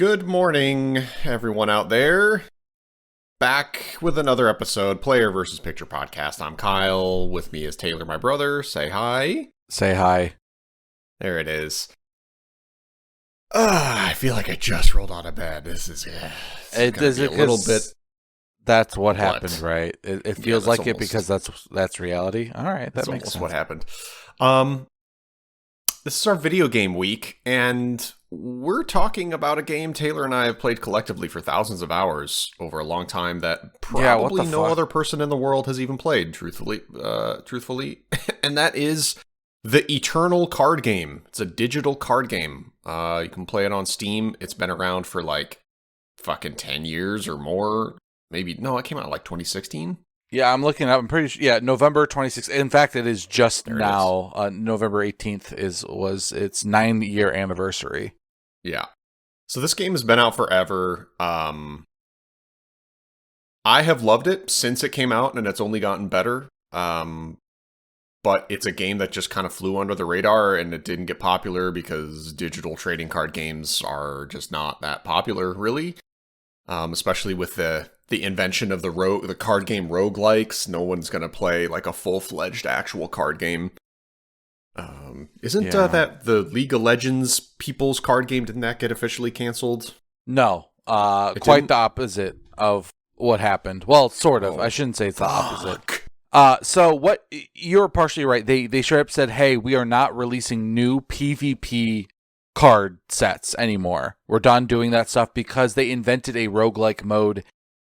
Good morning, everyone out there. Back with another episode, Player versus Picture podcast. I'm Kyle. With me is Taylor, my brother. Say hi. Say hi. There it is. I feel like I just rolled out of bed. This is It gonna is be a little bit. That's what happened, right? It feels like it almost, because that's reality. All right, that makes sense. What happened. This is our video game week, and we're talking about a game Taylor and I have played collectively for thousands of hours over a long time that probably no other person in the world has even played, truthfully. And that is the Eternal card game. It's a digital card game. You can play it on Steam. It's been around for like fucking 10 years or more. Maybe, no, it came out in like 2016. Yeah, I'm looking up. I'm pretty sure. Yeah, November 26th. In fact, it is just there now. November 18th was its 9-year anniversary. Yeah. So this game has been out forever. I have loved it since it came out, and it's only gotten better. But it's a game that just kind of flew under the radar, and it didn't get popular because digital trading card games are just not that popular, really. Especially with the invention of the card game roguelikes. No one's going to play like a full-fledged actual card game. Isn't that the League of Legends people's card game, didn't that get officially canceled? No, quite the opposite of what happened. Well, sort of. I shouldn't say it's the opposite. So what, you're partially right. They straight up said, hey, we are not releasing new PvP card sets anymore. We're done doing that stuff because they invented a roguelike mode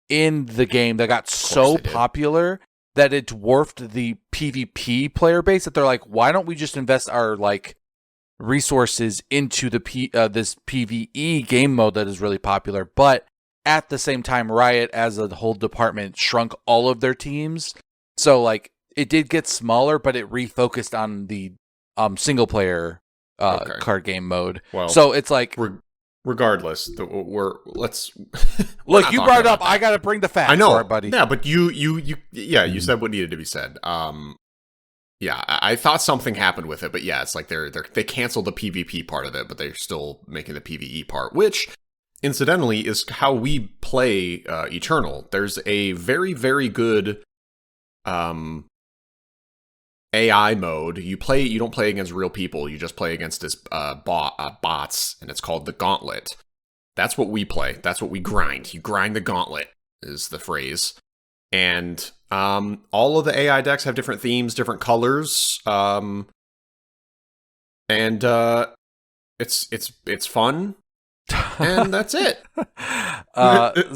in the game that got so popular that it dwarfed the PvP player base that they're like, why don't we just invest our like resources into the this PvE game mode that is really popular? But at the same time, Riot as a whole department shrunk all of their teams. So like it did get smaller, but it refocused on the single player card game mode. Well, so it's like regardless, let's look. You brought it up. I got to bring the facts. I know, for it, buddy. Yeah, but you said what needed to be said. Yeah, I thought something happened with it, but yeah, it's like they canceled the PvP part of it, but they're still making the PvE part, which incidentally is how we play Eternal. There's a very, very good AI mode. You don't play against real people. You just play against this bots, and it's called the Gauntlet. That's what we play. That's what we grind. You grind the Gauntlet is the phrase. And all of the AI decks have different themes, different colors. And it's fun. And that's it.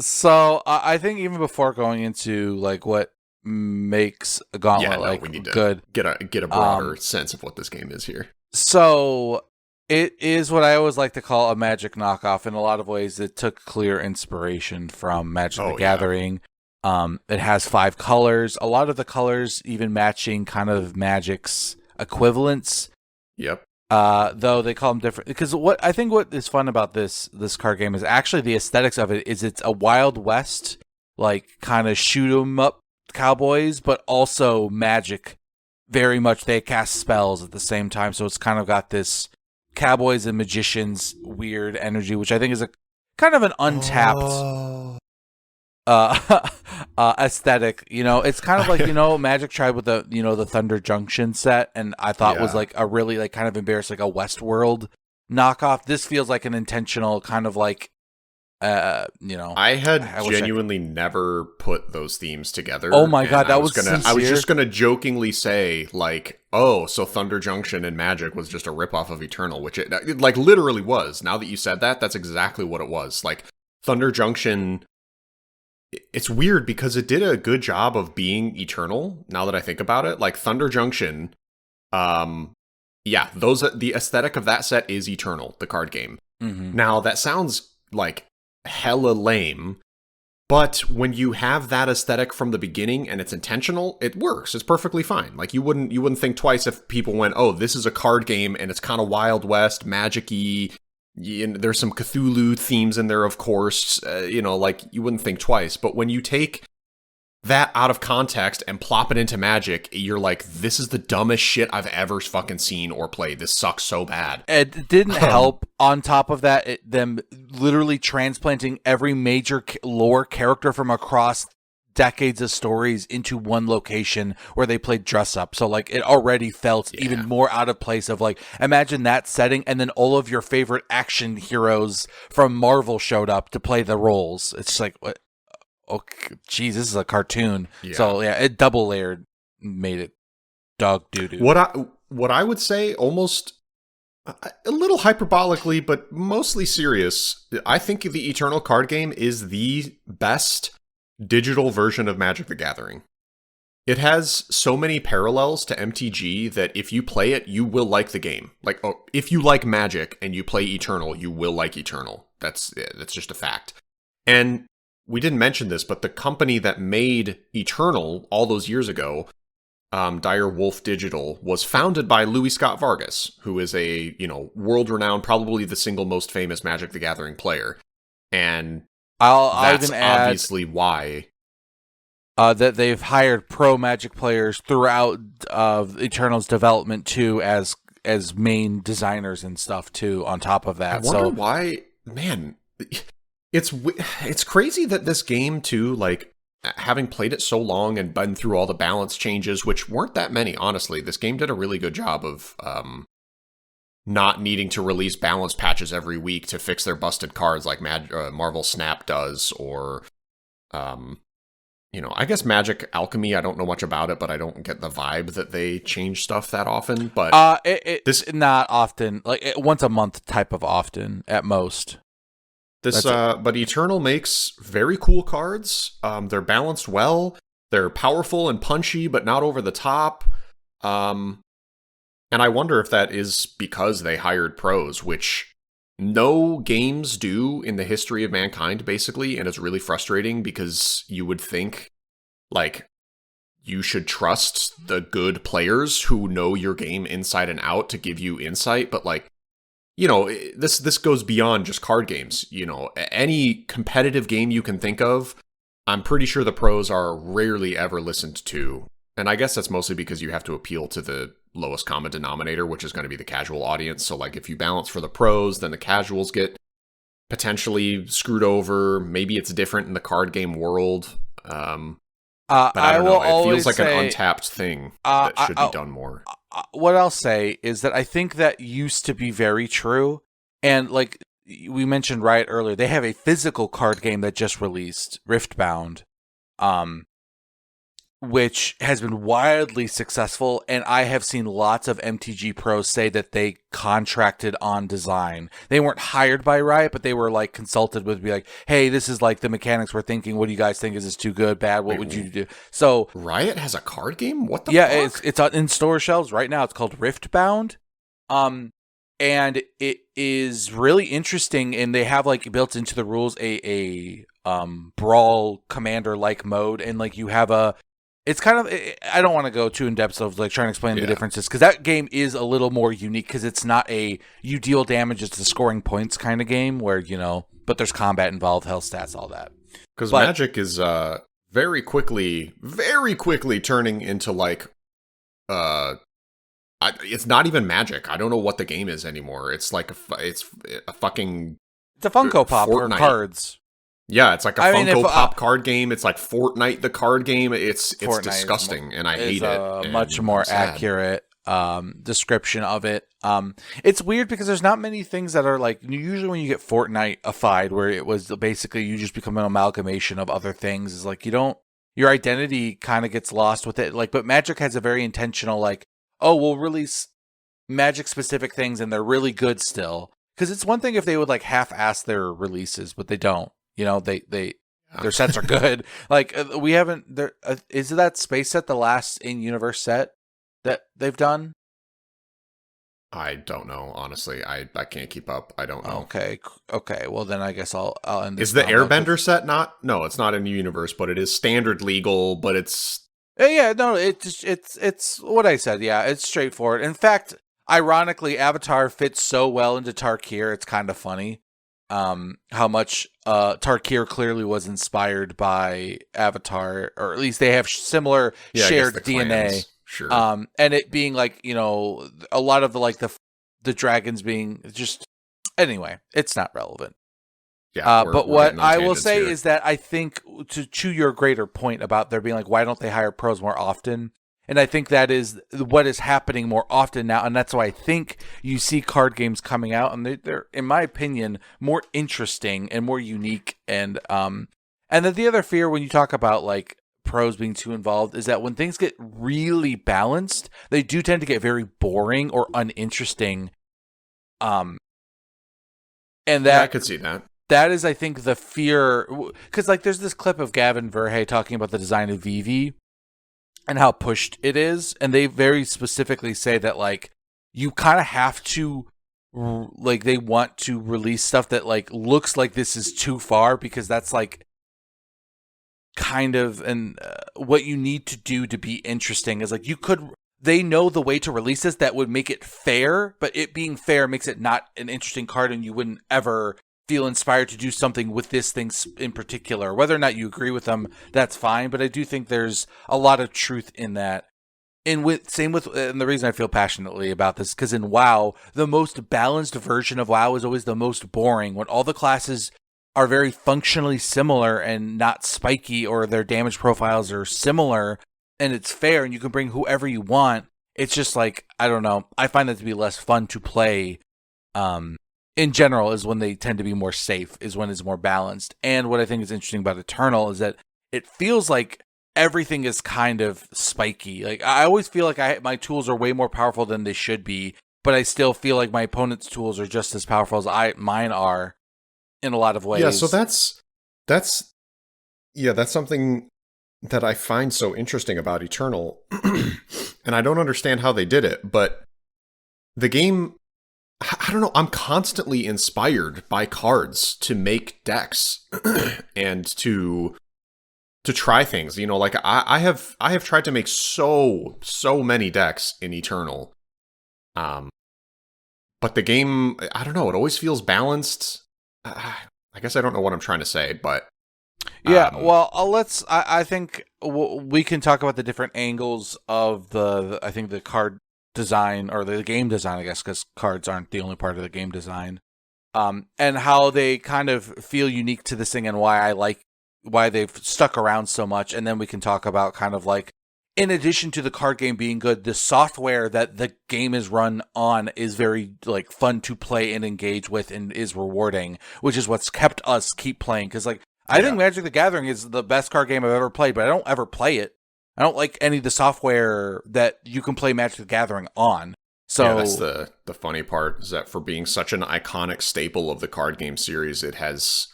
So I think even before going into like what makes a Gauntlet we need to good, get a broader sense of what this game is here. So it is what I always like to call a Magic knockoff. In a lot of ways, it took clear inspiration from Magic the Gathering. It has 5 colors. A lot of the colors even matching kind of Magic's equivalents. Yep. Though they call them different, because what is fun about this card game is actually the aesthetics of it. Is it's a Wild West like kind of shoot 'em up cowboys, but also Magic. Very much they cast spells at the same time, so it's kind of got this cowboys and magicians weird energy, which I think is a kind of an untapped aesthetic. You know, it's kind of like, Magic tried with the Thunder Junction set, and I thought was like a really like kind of embarrassed like a Westworld knockoff. This feels like an intentional kind of like I genuinely never put those themes together. Oh my god, I was just gonna jokingly say like, oh, so Thunder Junction and Magic was just a ripoff of Eternal, which it like literally was. Now that you said that, that's exactly what it was. Like Thunder Junction, it's weird because it did a good job of being Eternal. Now that I think about it, like Thunder Junction, the aesthetic of that set is Eternal, the card game. Mm-hmm. Now that sounds like hella lame, but when you have that aesthetic from the beginning and it's intentional, it works. It's perfectly fine. Like you wouldn't think twice if people went, oh, this is a card game and it's kind of Wild West, magic-y, there's some Cthulhu themes in there, of course, like you wouldn't think twice. But when you take that out of context and plop it into Magic, you're like, this is the dumbest shit I've ever fucking seen or played. This sucks so bad. It didn't help. On top of that, them literally transplanting every major lore character from across decades of stories into one location where they played dress up. So like it already felt even more out of place of like, imagine that setting and then all of your favorite action heroes from Marvel showed up to play the roles. It's just like, what? Okay, geez, this is a cartoon. Yeah. So yeah, it double layered, made it dog doo doo. What I would say, almost a little hyperbolically, but mostly serious, I think the Eternal card game is the best digital version of Magic the Gathering. It has so many parallels to MTG that if you play it, you will like the game. Like, if you like Magic and you play Eternal, you will like Eternal. That's just a fact. And we didn't mention this, but the company that made Eternal all those years ago, Dire Wolf Digital, was founded by Louis Scott Vargas, who is a, world-renowned, probably the single most famous Magic the Gathering player. And that's obviously why. That they've hired pro Magic players throughout Eternal's development too, as main designers and stuff too. On top of that, I wonder why, man. It's crazy that this game too, like, having played it so long and been through all the balance changes, which weren't that many, honestly. This game did a really good job of not needing to release balance patches every week to fix their busted cards like Marvel Snap does, or I guess Magic Alchemy. I don't know much about it, but I don't get the vibe that they change stuff that often. But this not often, like once a month type of often at most. But Eternal makes very cool cards. They're balanced well. They're powerful and punchy, but not over the top. And I wonder if that is because they hired pros, which no games do in the history of mankind, basically. And it's really frustrating because you would think, like, you should trust the good players who know your game inside and out to give you insight. But, like, this goes beyond just card games. Any competitive game you can think of, I'm pretty sure the pros are rarely ever listened to. And I guess that's mostly because you have to appeal to the lowest common denominator, which is going to be the casual audience. So, like, if you balance for the pros, then the casuals get potentially screwed over. Maybe it's different in the card game world. But I don't know. It feels like an untapped thing that should be done more. What I'll say is that I think that used to be very true. And like we mentioned right earlier, they have a physical card game that just released, Riftbound, which has been wildly successful. And I have seen lots of MTG pros say that they contracted on design. They weren't hired by Riot, but they were like consulted with, be like, hey, this is like the mechanics we're thinking. What do you guys think? Is this too good, bad? What would you do? So Riot has a card game? What the fuck? It's in store shelves right now. It's called Riftbound. And it is really interesting, and they have like built into the rules a brawl commander like mode, and like you have it's kind of, I don't want to go too in depth of like trying to explain the differences, because that game is a little more unique because it's not you deal damage, it's a scoring points kind of game where, but there's combat involved, health stats, all that. Because Magic is very quickly turning into like, it's not even Magic. I don't know what the game is anymore. It's like it's a fucking... It's a Funko Pop for cards. Yeah, it's like a Funko Pop card game. It's like Fortnite, the card game. It's disgusting, and I hate it. A much more accurate description of it. It's weird because there's not many things that are like, usually when you get Fortnite-ified, where it was basically you just become an amalgamation of other things, is like your identity kind of gets lost with it. Like, but Magic has a very intentional like, oh, we'll release Magic-specific things, and they're really good still. Because it's one thing if they would like half-ass their releases, but they don't. Their sets are good. Like we haven't. Is that space set the last in-universe set that they've done? I don't know, honestly. I can't keep up. I don't know. Okay. Well, then I guess I'll end this. Is the Airbender set not? No, it's not in the universe, but it is standard legal. But it's no. It's what I said. Yeah, it's straightforward. In fact, ironically, Avatar fits so well into Tarkir. It's kind of funny. how much Tarkir clearly was inspired by Avatar, or at least they have similar shared DNA. Clans, sure. And it being like, a lot of the dragons being just, anyway, it's not relevant. Yeah, but what I will say here. is that I think, to your greater point about there being like, why don't they hire pros more often? And I think that is what is happening more often now. And that's why I think you see card games coming out, and they're, in my opinion, more interesting and more unique. And then the other fear when you talk about like pros being too involved is that when things get really balanced, they do tend to get very boring or uninteresting. And that I could see that. That is, I think, the fear, because like there's this clip of Gavin Verhey talking about the design of Vivi and how pushed it is, and they very specifically say that like you kind of have to, like, they want to release stuff that like looks like this is too far, because that's like kind of what you need to do to be interesting is like they know the way to release this that would make it fair, but it being fair makes it not an interesting card, and you wouldn't ever feel inspired to do something with this thing in particular. Whether or not you agree with them, that's fine, but I do think there's a lot of truth in that. And the reason I feel passionately about this, because in WoW, the most balanced version of WoW is always the most boring, when all the classes are very functionally similar and not spiky, or their damage profiles are similar, and it's fair, and you can bring whoever you want. It's just like, I don't know, I find that to be less fun to play, in general, is when they tend to be more safe, is when it's more balanced. And what I think is interesting about Eternal is that it feels like everything is kind of spiky. Like, I always feel like my tools are way more powerful than they should be, but I still feel like my opponent's tools are just as powerful as mine are in a lot of ways. Yeah, so that's something that I find so interesting about Eternal. And I don't understand how they did it, but the game, I don't know, I'm constantly inspired by cards to make decks and to try things. Like I have tried to make so many decks in Eternal. But the game, I don't know, it always feels balanced. I guess I don't know what I'm trying to say, but yeah, well, I think we can talk about the different angles of I think the card design, or the game design, I guess, because cards aren't the only part of the game design, and how they kind of feel unique to this thing, and why they've stuck around so much. And then we can talk about kind of like, in addition to the card game being good, the software that the game is run on is very like fun to play and engage with, and is rewarding, which is what's kept us keep playing. Because like, I think Magic the Gathering is the best card game I've ever played, but I don't ever play it. I don't like any of the software that you can play Magic the Gathering on. So yeah, that's the funny part, is that for being such an iconic staple of the card game series, it has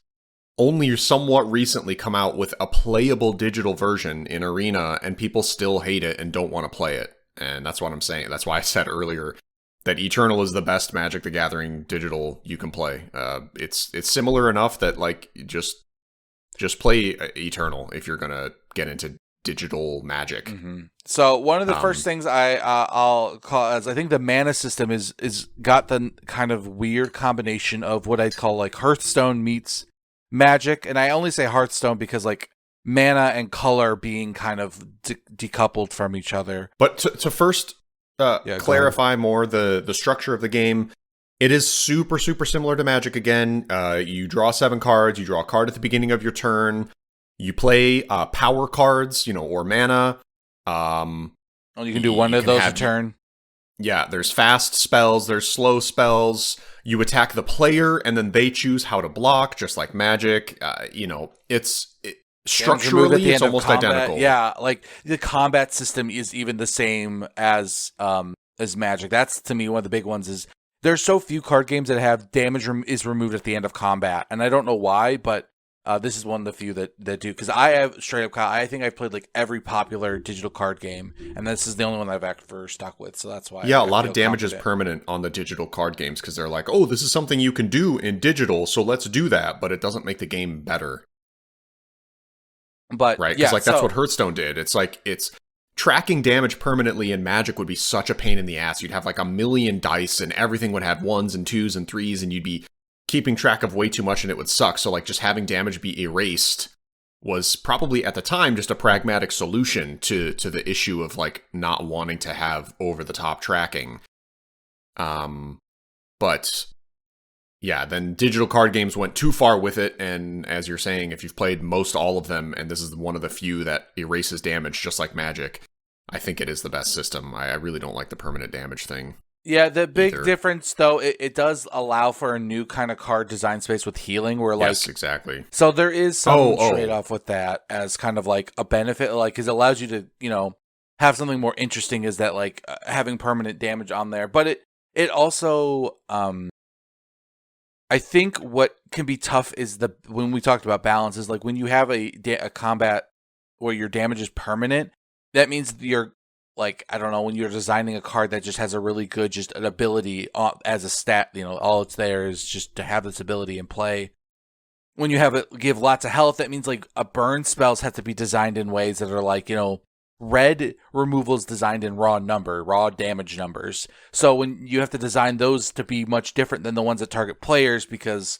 only somewhat recently come out with a playable digital version in Arena, and people still hate it and don't want to play it. And that's what I'm saying. That's why I said earlier that Eternal is the best Magic the Gathering digital you can play. It's similar enough that like just play Eternal if you're gonna get into digital Magic. Mm-hmm. So one of the first things I'll call, as I think the mana system is got the kind of weird combination of what I call like Hearthstone meets Magic, and I only say Hearthstone because like mana and color being kind of decoupled from each other. But to first clarify more the structure of the game, it is super similar to Magic again. You draw 7 cards, you draw a card at the beginning of your turn, you play power cards, or mana. You can do one of those a turn. Yeah, there's fast spells, there's slow spells. You attack the player, and then they choose how to block, just like Magic. Structurally, it's almost identical. Yeah, like the combat system is even the same as Magic. That's, to me, one of the big ones. Is there's so few card games that have damage is removed at the end of combat, and I don't know why, but this is one of the few that do. Because I have straight up, I think I've played like every popular digital card game, and this is the only one I've ever stuck with. So that's why. Yeah, a lot of damage is permanent on the digital card games because they're like, oh, this is something you can do in digital, so let's do that, but it doesn't make the game better. But right, because that's what Hearthstone did. It's like tracking damage permanently in Magic would be such a pain in the ass. You'd have like a million dice, and everything would have 1s and 2s and 3s, and you'd be keeping track of way too much and it would suck. So like just having damage be erased was probably at the time just a pragmatic solution to the issue of like not wanting to have over the top tracking. But yeah, then digital card games went too far with it, and as you're saying, if you've played most all of them, and this is one of the few that erases damage just like Magic, I think it is the best system. I really don't like the permanent damage thing. Yeah, the big difference, though, it does allow for a new kind of card design space with healing, where like... Yes, exactly. So there is some trade-off with that as kind of like a benefit, like, because it allows you to, you know, have something more interesting, is that like having permanent damage on there. But it also... I think what can be tough is when we talked about balance is like when you have a combat where your damage is permanent, that means you're like, I don't know, when you're designing a card that just has a really good, just an ability as a stat, you know, all it's there is just to have this ability in play. When you have it give lots of health, that means like a burn spells have to be designed in ways that are like, you know, red removal is designed in raw damage numbers. So when you have to design those to be much different than the ones that target players, because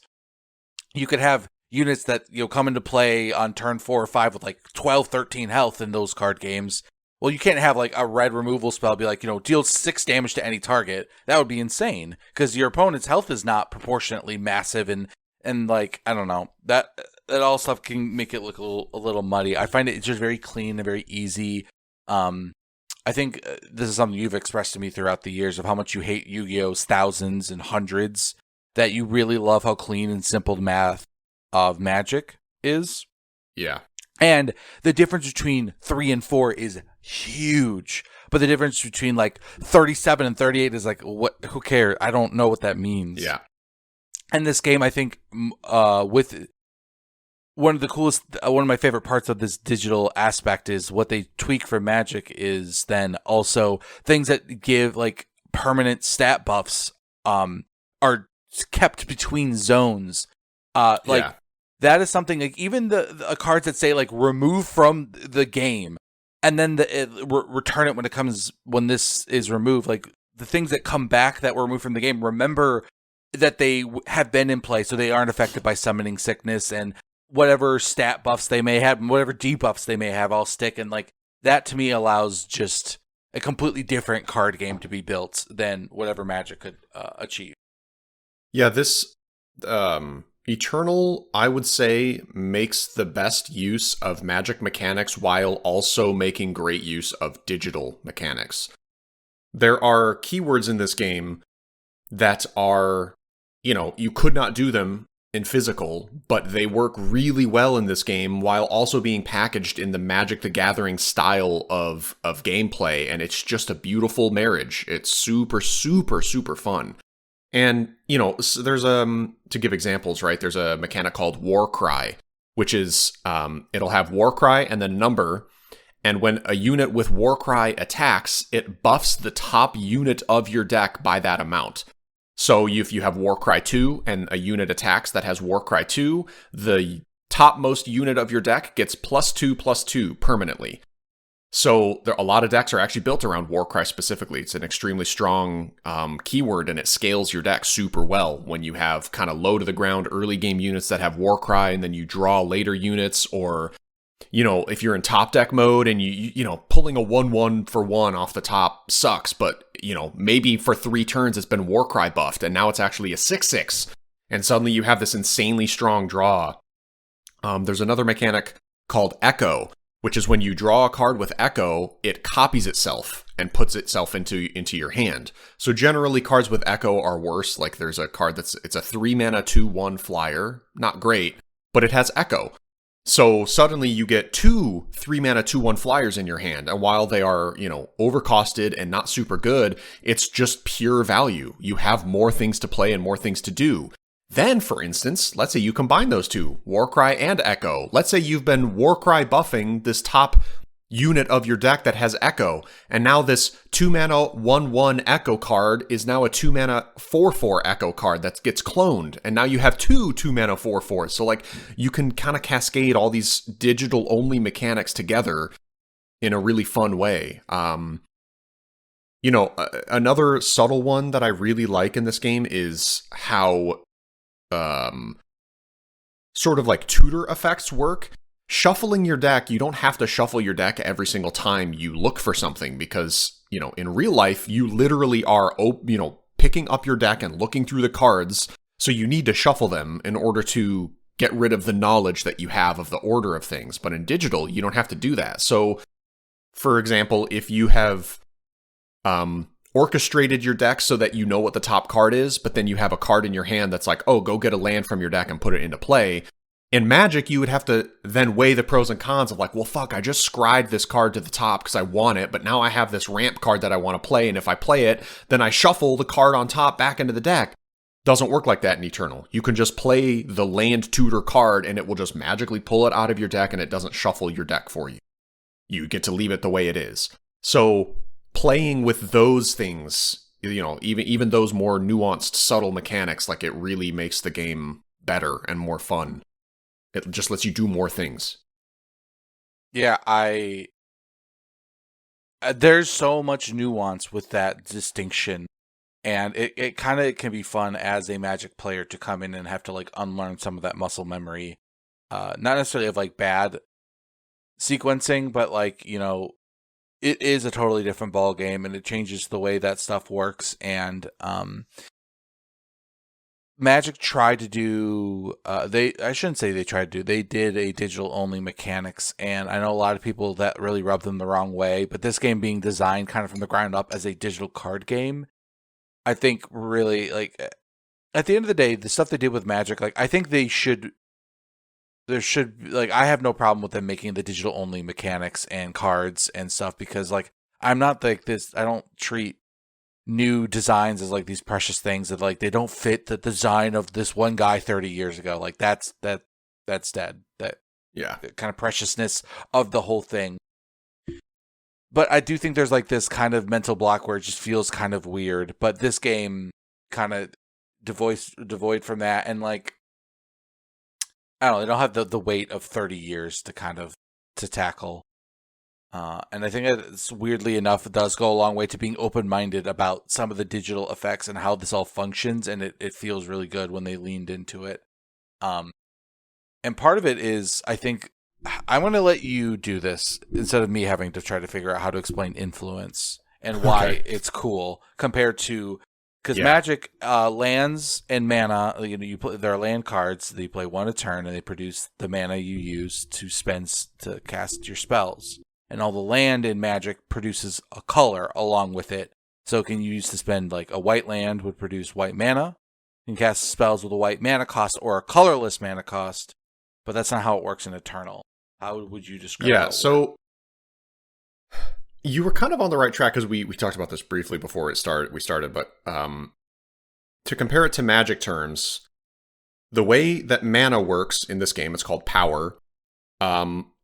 you could have units that, you know, come into play on turn 4 or 5 with like 12, 13 health in those card games. Well, you can't have like a red removal spell be like, you know, deals 6 damage to any target. That would be insane, because your opponent's health is not proportionately massive, and like, I don't know, that all stuff can make it look a little muddy. I find it's just very clean and very easy. I think this is something you've expressed to me throughout the years of how much you hate Yu-Gi-Oh's thousands and hundreds, that you really love how clean and simple the math of Magic is. Yeah. And the difference between 3 and 4 is huge. But the difference between like 37 and 38 is like, what? Who cares? I don't know what that means. Yeah. And this game, I think, with one of my favorite parts of this digital aspect is what they tweak for Magic is then also things that give like permanent stat buffs are kept between zones. That is something like even the cards that say like remove from the game and then return it when this is removed, like the things that come back that were removed from the game, remember that they have been in play, so they aren't affected by summoning sickness, and whatever stat buffs they may have, and whatever debuffs they may have, all stick. And like that to me allows just a completely different card game to be built than whatever Magic could achieve. Yeah, this Eternal, I would say, makes the best use of Magic mechanics while also making great use of digital mechanics. There are keywords in this game that are, you know, you could not do them in physical, but they work really well in this game while also being packaged in the Magic the Gathering style of gameplay, and it's just a beautiful marriage. It's super, super, super fun. And, you know, so there's to give examples, right, there's a mechanic called War Cry, which is, it'll have War Cry and then number, and when a unit with War Cry attacks, it buffs the top unit of your deck by that amount. So if you have War Cry 2 and a unit attacks that has War Cry 2, the topmost unit of your deck gets +2/+2 permanently. So a lot of decks are actually built around War Cry specifically. It's an extremely strong keyword, and it scales your deck super well when you have kind of low to the ground early game units that have War Cry, and then you draw later units, or, you know, if you're in top deck mode and you know, pulling a 1/1 for 1 off the top sucks, but, you know, maybe for 3 turns it's been War Cry buffed and now it's actually a 6/6, and suddenly you have this insanely strong draw. There's another mechanic called Echo, which is when you draw a card with Echo, it copies itself and puts itself into your hand. So generally cards with Echo are worse. Like there's a card it's a 3-mana 2/1 flyer, not great, but it has Echo. So suddenly you get 2 3-mana 2/1 flyers in your hand, and while they are, you know, overcosted and not super good, it's just pure value. You have more things to play and more things to do. Then, for instance, let's say you combine those two, Warcry and Echo. Let's say you've been Warcry buffing this top unit of your deck that has Echo, and now this 2-mana 1/1 Echo card is now a 2-mana 4/4 Echo card that gets cloned, and now you have 2-mana 4/4. So like you can kind of cascade all these digital only mechanics together in a really fun way. You know, another subtle one that I really like in this game is how um, sort of like tutor effects work. Shuffling your deck, you don't have to shuffle your deck every single time you look for something because, in real life, you literally are, picking up your deck and looking through the cards. So you need to shuffle them in order to get rid of the knowledge that you have of the order of things. But in digital, you don't have to do that. So, for example, if you have orchestrated your deck so that you know what the top card is, but then you have a card in your hand that's like, oh, go get a land from your deck and put it into play. In Magic, you would have to then weigh the pros and cons of like, well, fuck, I just scribed this card to the top because I want it, but now I have this ramp card that I want to play, and if I play it, then I shuffle the card on top back into the deck. Doesn't work like that in Eternal. You can just play the land tutor card, and it will just magically pull it out of your deck, and it doesn't shuffle your deck for you. You get to leave it the way it is. So playing with those things, even those more nuanced, subtle mechanics, like it really makes the game better and more fun. It just lets you do more things. Yeah, there's so much nuance with that distinction, and it kind of can be fun as a Magic player to come in and have to like unlearn some of that muscle memory. Not necessarily of like bad sequencing, but like, it is a totally different ball game, and it changes the way that stuff works. And Magic tried to do, I shouldn't say they tried to do, they did a digital only mechanics, and I know a lot of people that really rubbed them the wrong way, but this game being designed kind of from the ground up as a digital card game, I think really, like, at the end of the day, the stuff they did with Magic, like, I think I have no problem with them making the digital only mechanics and cards and stuff, because like, I'm not like this, I don't treat new designs as like these precious things that like they don't fit the design of this one guy 30 years ago. Like that's dead. That the kind of preciousness of the whole thing. But I do think there's like this kind of mental block where it just feels kind of weird. But this game kind of devoid from that, and like I don't know, they don't have the weight of 30 years to kind of to tackle. And I think it's weirdly enough, it does go a long way to being open-minded about some of the digital effects and how this all functions, and it feels really good when they leaned into it. And part of it is, I think, I'm going to let you do this instead of me having to try to figure out how to explain influence and why it's cool compared to, because Magic, lands and mana, there are land cards that you play one a turn, and they produce the mana you use to spend to cast your spells. And all the land in Magic produces a color along with it. So it can use to spend like a white land would produce white mana. You can cast spells with a white mana cost or a colorless mana cost. But that's not how it works in Eternal. How would you describe that? Yeah, so you were kind of on the right track because we talked about this briefly before we started. But to compare it to Magic terms, the way that mana works in this game, it's called power.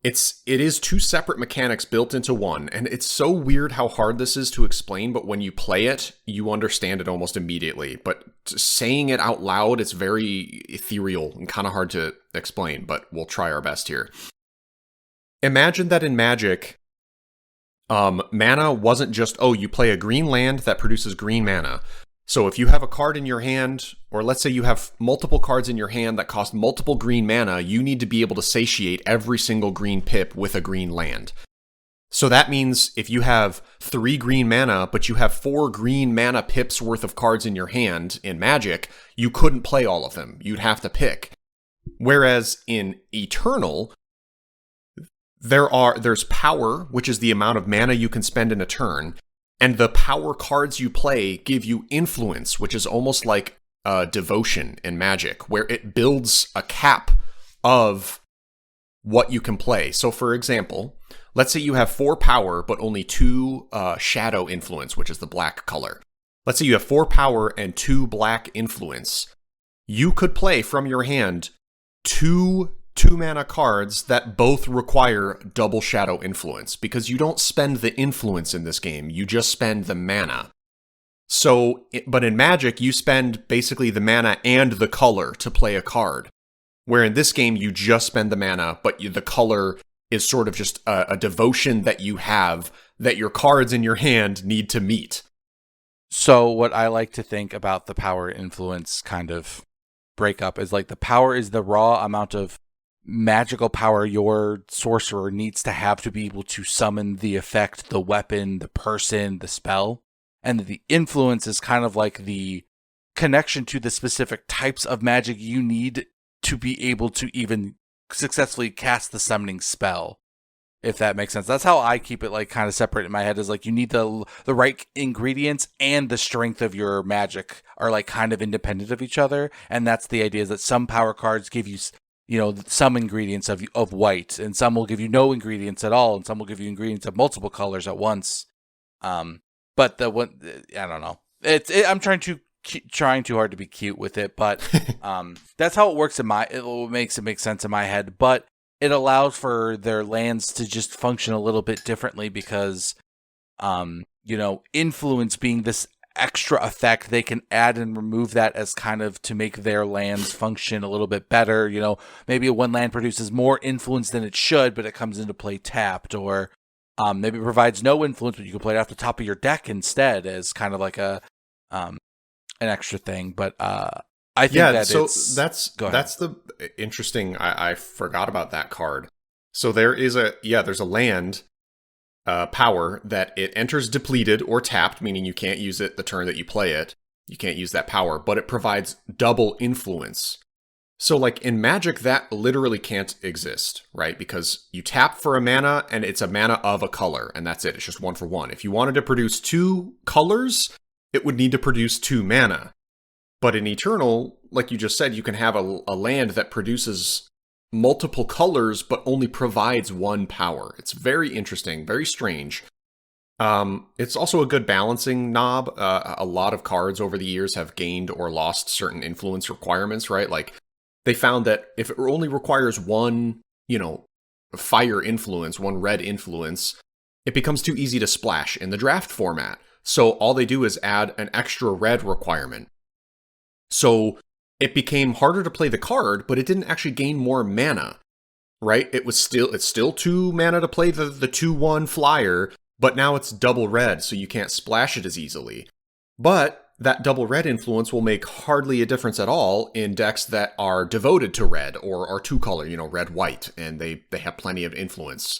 It is two separate mechanics built into one, and it's so weird how hard this is to explain, but when you play it, you understand it almost immediately. But saying it out loud, it's very ethereal and kind of hard to explain, but we'll try our best here. Imagine that in Magic, mana wasn't just, you play a green land that produces green mana. So if you have a card in your hand, or let's say you have multiple cards in your hand that cost multiple green mana, you need to be able to satiate every single green pip with a green land. So that means if you have 3 green mana, but you have 4 green mana pips worth of cards in your hand in Magic, you couldn't play all of them. You'd have to pick. Whereas in Eternal, there's power, which is the amount of mana you can spend in a turn. And the power cards you play give you influence, which is almost like devotion in Magic, where it builds a cap of what you can play. So, for example, let's say you have 4 power, but only 2 shadow influence, which is the black color. Let's say you have 4 power and 2 black influence. You could play from your hand 2 mana cards that both require double shadow influence, because you don't spend the influence in this game, you just spend the mana. So, but in Magic, you spend basically the mana and the color to play a card. Where in this game, you just spend the mana, but the color is sort of just a devotion that you have that your cards in your hand need to meet. So what I like to think about the power influence kind of breakup is like the power is the raw amount of magical power your sorcerer needs to have to be able to summon the effect, the weapon, the person, the spell. And the influence is kind of like the connection to the specific types of magic you need to be able to even successfully cast the summoning spell, if that makes sense. That's how I keep it like kind of separate in my head, is like you need the right ingredients and the strength of your magic are like kind of independent of each other. And that's the idea, is that some power cards give you some ingredients of white, and some will give you no ingredients at all, and some will give you ingredients of multiple colors at once. But the one, I don't know. I'm trying too hard to be cute with it, but that's how it works it makes it make sense in my head. But it allows for their lands to just function a little bit differently because, influence being this extra effect, they can add and remove that as kind of to make their lands function a little bit better. Maybe one land produces more influence than it should, but it comes into play tapped, or maybe it provides no influence, but you can play it off the top of your deck instead as kind of like an extra thing. But I think that's the interesting. I forgot about that card. So there's a land power that it enters depleted or tapped, meaning you can't use it the turn that you play it. You can't use that power, but it provides double influence. So like in Magic, that literally can't exist, right? Because you tap for a mana and it's a mana of a color, and that's it. It's just 1 for 1. If you wanted to produce 2 colors, it would need to produce 2 mana. But in Eternal, like you just said, you can have a land that produces multiple colors but only provides 1 power. It's very interesting, very strange. It's also a good balancing knob. A lot of cards over the years have gained or lost certain influence requirements, right? Like, they found that if it only requires 1, fire influence, 1 red influence, it becomes too easy to splash in the draft format. So all they do is add an extra red requirement. So it became harder to play the card, but it didn't actually gain more mana, right? It's still 2 mana to play the 2/1 flyer, but now it's double red, so you can't splash it as easily. But that double red influence will make hardly a difference at all in decks that are devoted to red or are 2-color, red-white, and they have plenty of influence.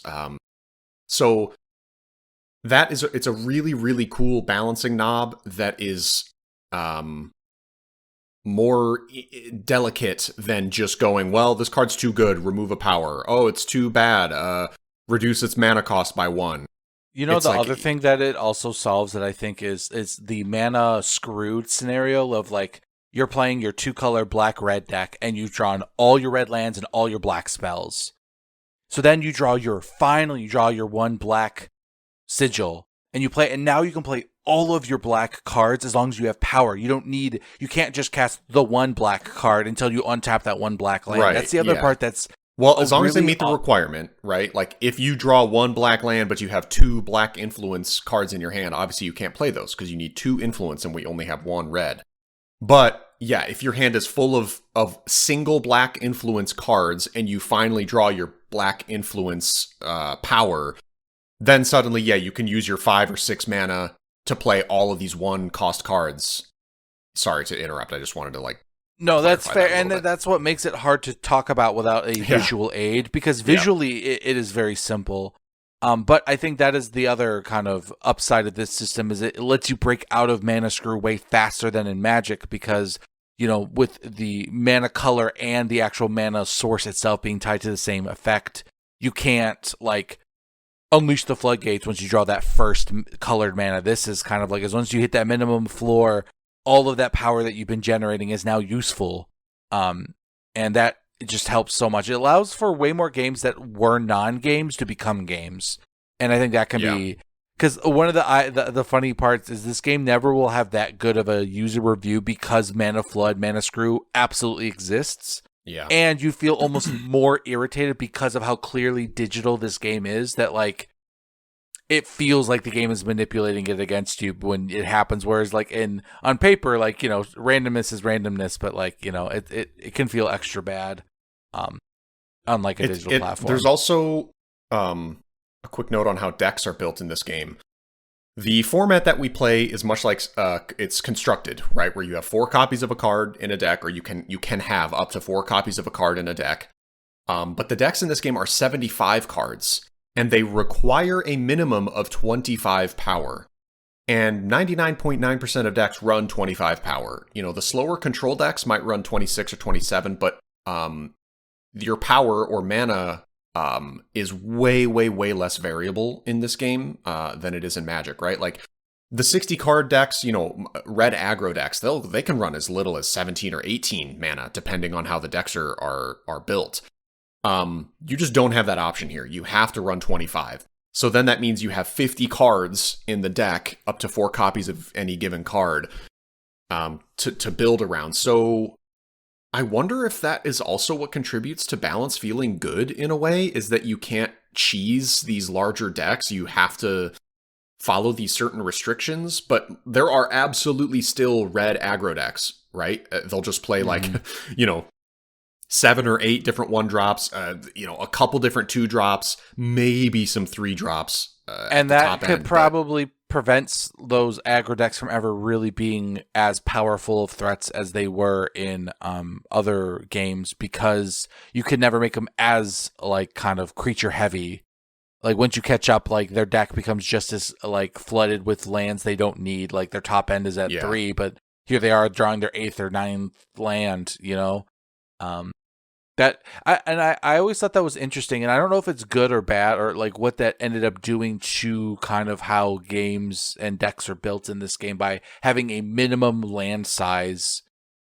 So it's a really, really cool balancing knob that is more delicate than just going, well, this card's too good, remove a power. Oh, it's too bad, reduce its mana cost by 1. Other thing that it also solves that I think is the mana screwed scenario of like you're playing your 2-color black-red deck and you've drawn all your red lands and all your black spells. So then you draw your 1 black sigil and and now you can play all of your black cards as long as you have power. You can't just cast the 1 black card until you untap that 1 black land. Right, that's the other part that's as long as they meet the requirement, right? Like, if you draw 1 black land, but you have 2 black influence cards in your hand, obviously you can't play those because you need 2 influence and we only have 1 red. But yeah, if your hand is full of single black influence cards and you finally draw your black influence power, then suddenly, you can use your 5 or 6 mana to play all of these 1-cost cards. Sorry to interrupt. I just wanted to No, that's fair, and that's what makes it hard to talk about without a visual aid, because visually it is very simple. But I think that is the other kind of upside of this system, is it lets you break out of mana screw way faster than in Magic, because, with the mana color and the actual mana source itself being tied to the same effect, you can't, unleash the floodgates once you draw that first colored mana. This is kind of like, as once you hit that minimum floor, all of that power that you've been generating is now useful. And that just helps so much. It allows for way more games that were non-games to become games. And I think that can be... Because one of the funny parts is this game never will have that good of a user review because Mana Flood, Mana Screw absolutely exists. Yeah. And you feel almost more irritated because of how clearly digital this game is, that it feels like the game is manipulating it against you when it happens. Whereas on paper, randomness is randomness, but it can feel extra bad. Unlike a digital platform. There's also a quick note on how decks are built in this game. The format that we play is much like it's constructed, right? Where you have 4 copies of a card in a deck, or you can have up to 4 copies of a card in a deck. But the decks in this game are 75 cards, and they require a minimum of 25 power. And 99.9% of decks run 25 power. You know, the slower control decks might run 26 or 27, but your power or mana is way, way, way less variable in this game than it is in Magic, right? Like the 60 card decks, you know, red aggro decks, they can run as little as 17 or 18 mana, depending on how the decks are built. You just don't have that option here. You have to run 25. So then that means you have 50 cards in the deck, up to 4 copies of any given card, to build around. So I wonder if that is also what contributes to balance feeling good in a way, is that you can't cheese these larger decks. You have to follow these certain restrictions, but there are absolutely still red aggro decks, right? They'll just play like, you know, 7 or 8 different 1-drops, you know, a couple different 2-drops, maybe some 3-drops. And that could probably prevent those aggro decks from ever really being as powerful of threats as they were in other games, because you could never make them as like kind of creature heavy. Like once you catch up, like their deck becomes just as like flooded with lands they don't need. Like their top end is at 3, but here they are drawing their 8th or 9th land, you know. I always thought that was interesting, and I don't know if it's good or bad, or like what that ended up doing to kind of how games and decks are built in this game by having a minimum land size,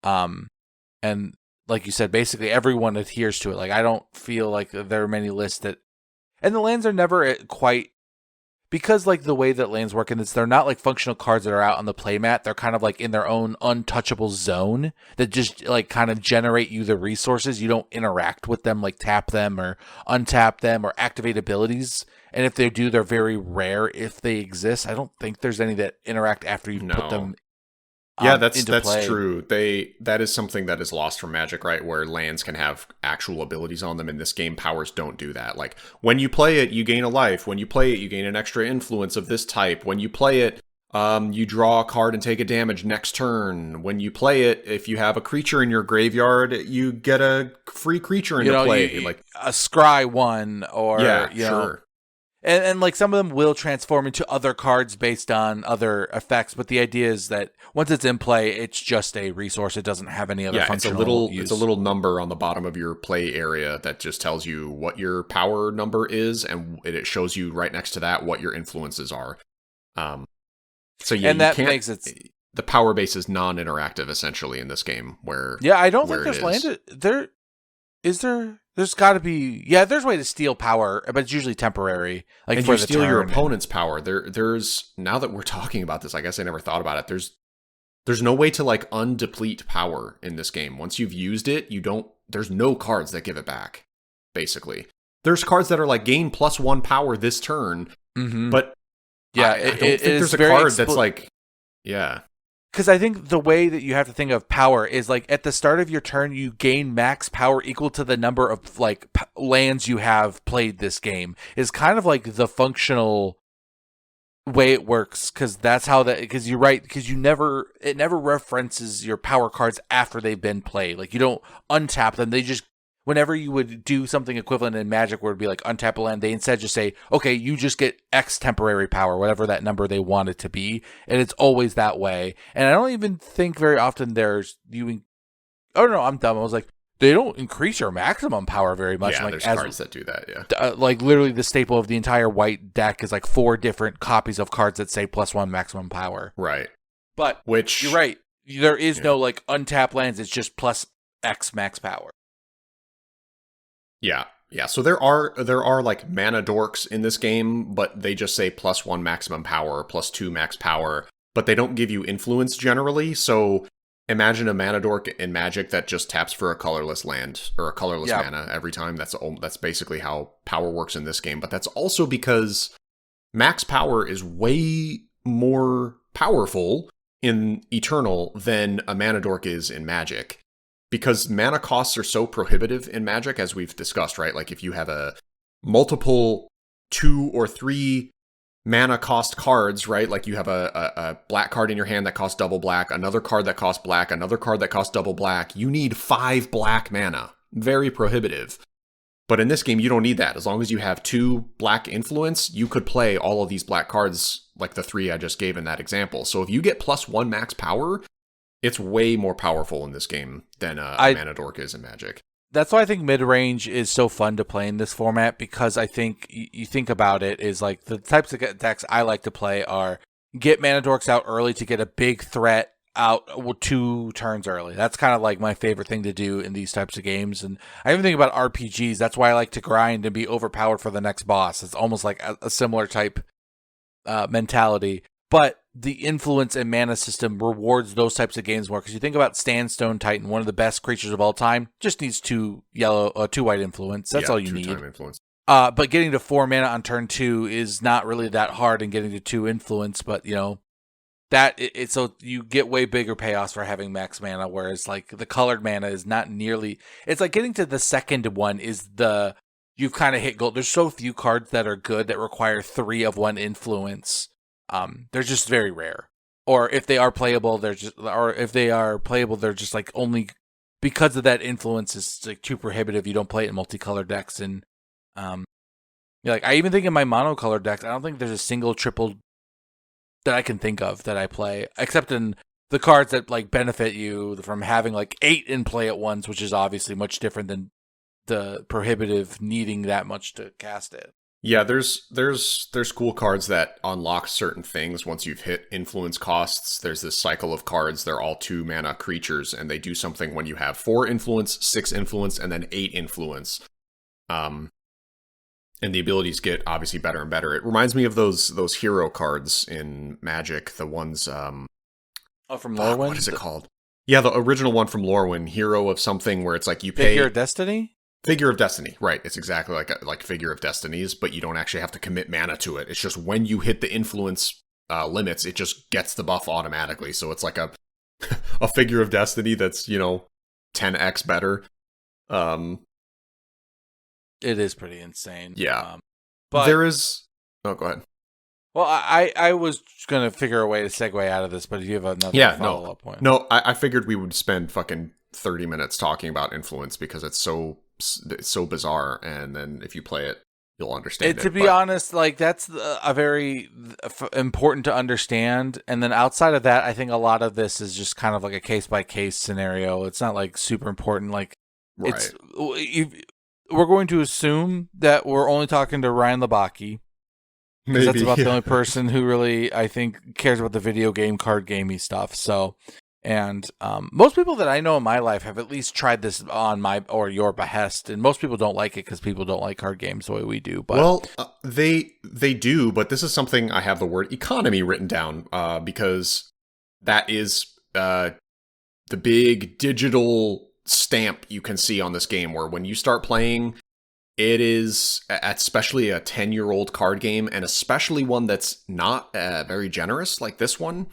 and like you said, basically everyone adheres to it. Like I don't feel like there are many lists that, and the lands are never quite, because like the way that lands work, and they're not like functional cards that are out on the playmat. They're kind of like in their own untouchable zone that just like kind of generate you the resources. You don't interact with them, like tap them or untap them or activate abilities. And if they do, they're very rare if they exist. I don't think there's any that interact after you put them. Yeah, that's true. That is something that is lost from Magic, right? Where lands can have actual abilities on them. In this game, powers don't do that. Like when you play it, you gain a life. When you play it, you gain an extra influence of this type. When you play it, you draw a card and take a damage next turn. When you play it, if you have a creature in your graveyard, you get a free creature into play. Like a scry one, or you know. And like some of them will transform into other cards based on other effects, but the idea is that once it's in play, it's just a resource. It doesn't have any other functional use. It's a little number on the bottom of your play area that just tells you what your power number is, and it shows you right next to that what your influences are. So yeah, and that makes it, the power base is non-interactive essentially in this game. Where I don't think there's landed there. Is there? There's got to be. Yeah, there's a way to steal power, but it's usually temporary. Like and you steal your opponent's power. There's now that we're talking about this, I guess I never thought about it. There's no way to like undeplete power in this game. Once you've used it, there's no cards that give it back. Basically, there's cards that are like gain +1 power this turn, but yeah, I don't think there's a card that's like, yeah. Because I think the way that you have to think of power is like at the start of your turn, you gain max power equal to the number of like lands you have played this game. Is kind of like the functional way it works, because that's how that. Because you're right. Because it never references your power cards after they've been played. Like you don't untap them. They just, whenever you would do something equivalent in Magic, where it'd be like untap a land, they instead just say, okay, you just get X temporary power, whatever that number they want it to be, and it's always that way. And I don't even think very often oh no, I'm dumb. I was like, they don't increase your maximum power very much. Yeah, like, there's cards that do that. Yeah, like literally the staple of the entire white deck is like 4 different copies of cards that say +1 maximum power. Right. But which you're right. There is no like untap lands. It's just +X max power. Yeah. So there are like mana dorks in this game, but they just say +1 maximum power, +2 max power, but they don't give you influence generally. So imagine a mana dork in Magic that just taps for a colorless land or a colorless mana every time. That's basically how power works in this game. But that's also because max power is way more powerful in Eternal than a mana dork is in Magic. Because mana costs are so prohibitive in Magic, as we've discussed, right? Like if you have a multiple 2 or 3 mana cost cards, right? Like you have a black card in your hand that costs double black, another card that costs black, another card that costs double black. You need 5 black mana. Very prohibitive. But in this game, you don't need that. As long as you have 2 black influence, you could play all of these black cards like the 3 I just gave in that example. So if you get +1 max power, it's way more powerful in this game than a Mana Dork is in Magic. That's why I think mid-range is so fun to play in this format, because I think you think about it is like the types of decks I like to play are get Mana Dorks out early to get a big threat out 2 turns early. That's kind of like my favorite thing to do in these types of games. And I even think about RPGs. That's why I like to grind and be overpowered for the next boss. It's almost like a similar type mentality. But the influence and mana system rewards those types of games more, because you think about Sandstone Titan, one of the best creatures of all time, just needs 2 white influence. That's all you need. Influence. But getting to 4 mana on turn 2 is not really that hard, and getting to 2 influence. But so you get way bigger payoffs for having max mana, whereas like the colored mana is not nearly. It's like getting to the second one is you've kind of hit gold. There's so few cards that are good that require 3 of 1 influence. They're just very rare. Or if they are playable, they're just like only because of that influence is like too prohibitive. You don't play it in multicolored decks, and like I even think in my monocolored decks, I don't think there's a single triple that I can think of that I play, except in the cards that like benefit you from having like 8 in play at once, which is obviously much different than the prohibitive needing that much to cast it. Yeah, there's cool cards that unlock certain things once you've hit influence costs. There's this cycle of cards. They're all 2 mana creatures, and they do something when you have 4 influence, 6 influence, and then 8 influence. And the abilities get obviously better and better. It reminds me of those hero cards in Magic, the ones from Lorwyn? What is it called? Yeah, the original one from Lorwyn, Hero of something, where it's like you pay Figure of Destiny? Figure of Destiny, right. It's exactly like Figure of Destinies, but you don't actually have to commit mana to it. It's just when you hit the influence limits, it just gets the buff automatically. So it's like a a Figure of Destiny that's, 10x better. It is pretty insane. Yeah. But there is... Oh, go ahead. Well, I was going to figure a way to segue out of this, but if you have another follow-up point. No, I figured we would spend fucking 30 minutes talking about influence because it's so bizarre, and then if you play it, you'll understand it. To be honest, like that's a very important to understand. And then outside of that, I think a lot of this is just kind of like a case-by-case scenario. It's not like super important. Like, right. We're going to assume that we're only talking to Ryan Labaki. Because that's about the only person who really, I think, cares about the video game, card gamey stuff. So, and most people that I know in my life have at least tried this on my or your behest, and most people don't like it because people don't like card games the way we do. But well, they do, but this is something I have the word economy written down because that is the big digital stamp you can see on this game, where when you start playing, it is, especially a 10-year-old card game, and especially one that's not very generous like this one,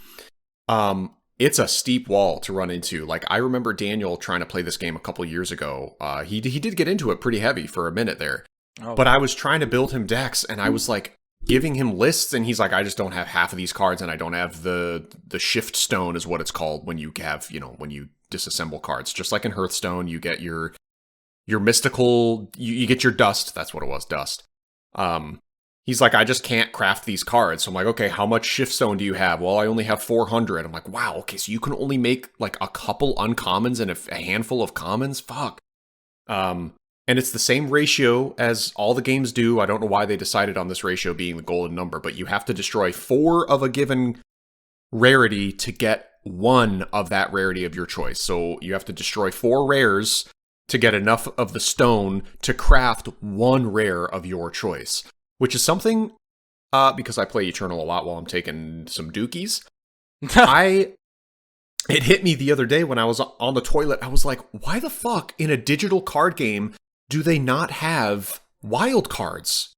it's a steep wall to run into. Like, I remember Daniel trying to play this game a couple years ago. He did get into it pretty heavy for a minute there. Oh. But I was trying to build him decks, and I was like giving him lists, and he's like, I just don't have half of these cards, and I don't have the shift stone is what it's called when you have, when you disassemble cards. Just like in Hearthstone, you get your mystical, you get your dust. That's what it was, dust. He's like, I just can't craft these cards. So I'm like, okay, how much shift stone do you have? Well, I only have 400. I'm like, wow, okay, so you can only make like a couple uncommons and a handful of commons? Fuck. And it's the same ratio as all the games do. I don't know why they decided on this ratio being the golden number, but you have to destroy 4 of a given rarity to get 1 of that rarity of your choice. So you have to destroy 4 rares to get enough of the stone to craft 1 rare of your choice, which is something, because I play Eternal a lot while I'm taking some dookies. It hit me the other day when I was on the toilet. I was like, why the fuck in a digital card game do they not have wild cards?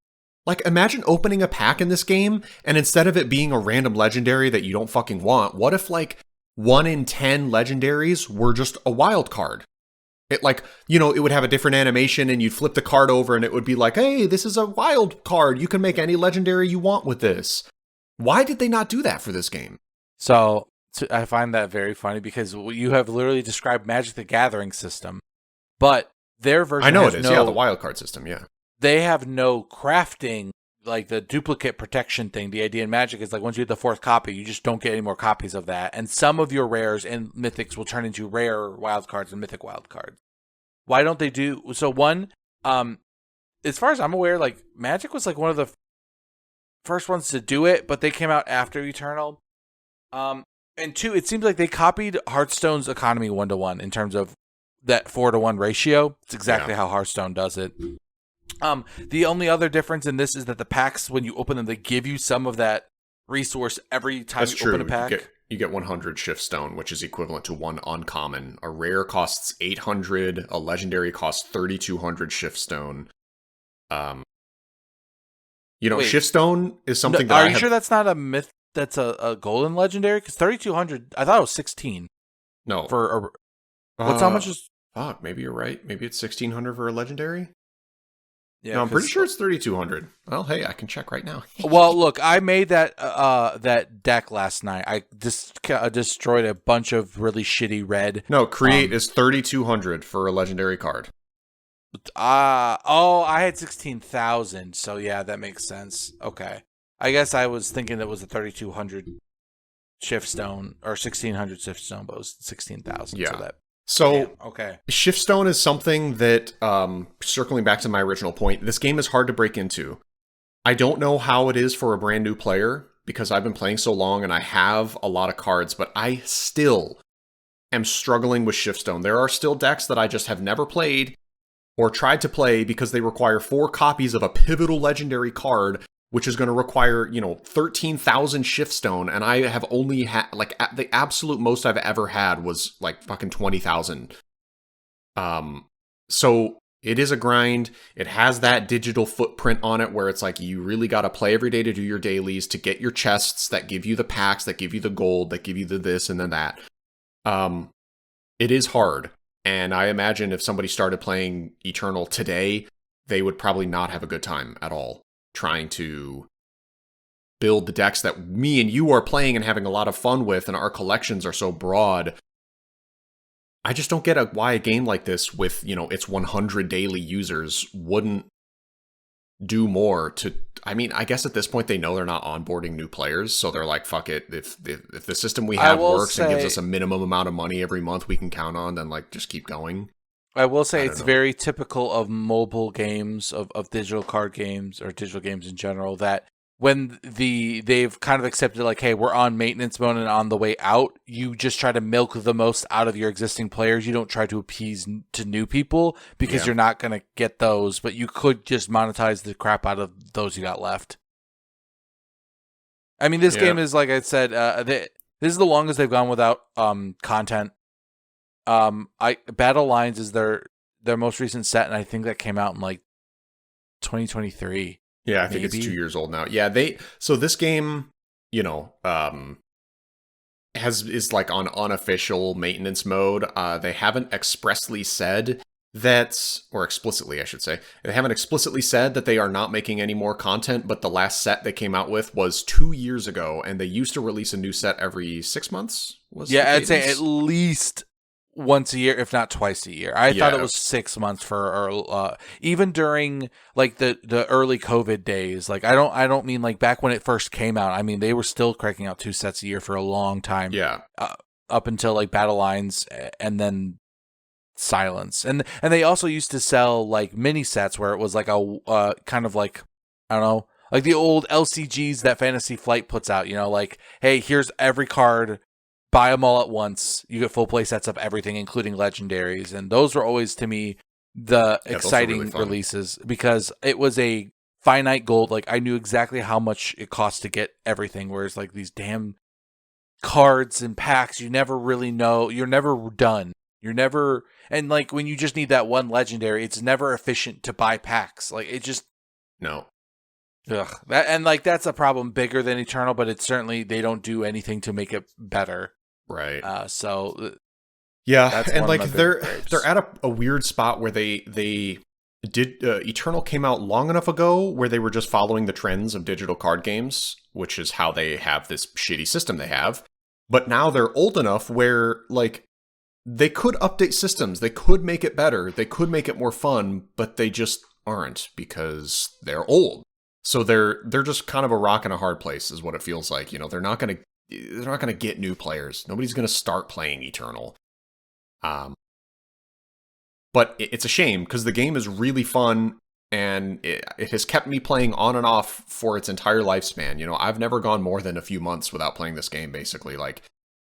Like, imagine opening a pack in this game, and instead of it being a random legendary that you don't fucking want, what if like 1 in 10 legendaries were just a wild card? It like, it would have a different animation and you'd flip the card over and it would be like, hey, this is a wild card. You can make any legendary you want with this. Why did they not do that for this game? So I find that very funny because you have literally described Magic the Gathering system, but their version I know has it is. Yeah, the wild card system. Yeah. They have no crafting, like the duplicate protection thing. The idea in Magic is like once you get the 4th copy, you just don't get any more copies of that. And some of your rares and mythics will turn into rare wild cards and mythic wild cards. Why don't they do so? One, as far as I'm aware, like Magic was like one of the first ones to do it, but they came out after Eternal. And 2, it seems like they copied Hearthstone's economy 1-to-1 in terms of that 4-to-1 ratio. It's exactly how Hearthstone does it. The only other difference in this is that the packs, when you open them, they give you some of that resource every time you open a pack. You get 100 shift stone, which is equivalent to 1 uncommon. A rare costs 800. A legendary costs 3,200 shift stone. Wait, shift stone is something that are you sure that's not a myth? That's a golden legendary? Because 3,200, I thought it was 16. No. What's how much is? Fuck, maybe you're right. Maybe it's 1,600 for a legendary. Yeah, no, I'm pretty sure it's 3,200. Well, hey, I can check right now. Well, look, I made that deck last night. I destroyed a bunch of really shitty red. No, create is 3,200 for a legendary card. I had 16,000, so yeah, that makes sense. Okay. I guess I was thinking it was a 3,200 shift stone or 1,600 shift stone, but it was 16,000. Yeah. So okay. Shift stone is something that, circling back to my original point, this game is hard to break into. I don't know how it is for a brand new player because I've been playing so long and I have a lot of cards, but I still am struggling with shift stone. There are still decks that I just have never played or tried to play because they require 4 copies of a pivotal legendary card, which is going to require, 13,000 shift stone, and I have only had, the absolute most I've ever had was, fucking 20,000. So it is a grind. It has that digital footprint on it where it's like you really got to play every day to do your dailies, to get your chests that give you the packs, that give you the gold, that give you the this and then that. It is hard, and I imagine if somebody started playing Eternal today, they would probably not have a good time at all trying to build the decks that me and you are playing and having a lot of fun with, and our collections are so broad. I just don't get why a game like this with, its 100 daily users wouldn't do more to... I mean, I guess at this point they know they're not onboarding new players, so they're like, fuck it. If the system we have works and gives us a minimum amount of money every month we can count on, then just keep going. I will say it's very typical of mobile games, of digital card games, or digital games in general, that when they've kind of accepted, like, hey, we're on maintenance mode and on the way out, you just try to milk the most out of your existing players. You don't try to appease to new people because you're not going to get those, but you could just monetize the crap out of those you got left. I mean, this game is, like I said, this is the longest they've gone without content. Battle Lines is their most recent set, and I think that came out in 2023. Yeah, I think it's 2 years old now. Yeah, so this game, is on unofficial maintenance mode. They haven't expressly said that, or explicitly, I should say, they haven't explicitly said that they are not making any more content, but the last set they came out with was 2 years ago, and they used to release a new set every 6 months. I'd say at least once a year, if not twice a year. I thought it was 6 months for even during the early COVID days. I don't mean back when it first came out. I mean, they were still cranking out 2 sets a year for a long time. Yeah. Up until Battle Lines and then Silence. And they also used to sell mini sets where it was a kind of I don't know, the old LCGs that Fantasy Flight puts out, hey, here's every card, buy them all at once. You get full play sets of everything, including legendaries. And those were always, to me, the exciting releases because it was a finite gold. I knew exactly how much it cost to get everything. Whereas these damn cards and packs, you never really know. You're never done. You're never... And when you just need that one legendary, it's never efficient to buy packs. It just... No. Ugh. That's a problem bigger than Eternal, but it's certainly... They don't do anything to make it better. Right. So Yeah, That's and one of like my favorite grapes. they're at a weird spot where they did Eternal came out long enough ago where they were just following the trends of digital card games, which is how they have this shitty system they have. But now they're old enough where like they could update systems, they could make it better, they could make it more fun, but they just aren't because they're old. So they're just kind of a rock and a hard place is what it feels like. You know, they're not gonna get new players. Nobody's gonna start playing Eternal. Um, but it's a shame because the game is really fun and it has kept me playing on and off for its entire lifespan. You know, I've never gone more than a few months without playing this game, basically. Like,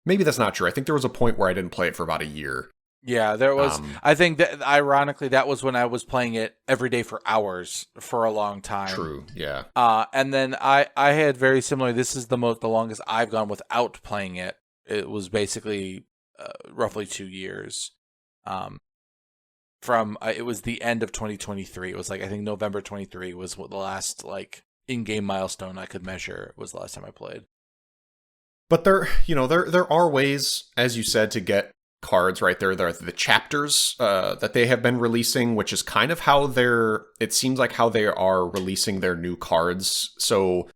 maybe that's not true. I think there was a point where I didn't play it for about a year. Yeah, there was. I think that ironically, that was when I was playing it every day for hours for a long time. True, yeah. And then I had very similar. This is the longest I've gone without playing it. It was basically roughly 2 years. From it was the end of 2023. It was like I think November 23 was what the last like in-game milestone I could measure. Was the last time I played. But there are ways, as you said, to get cards right there. There are the chapters that they have been releasing, which is kind of how it seems like how they are releasing their new cards. So,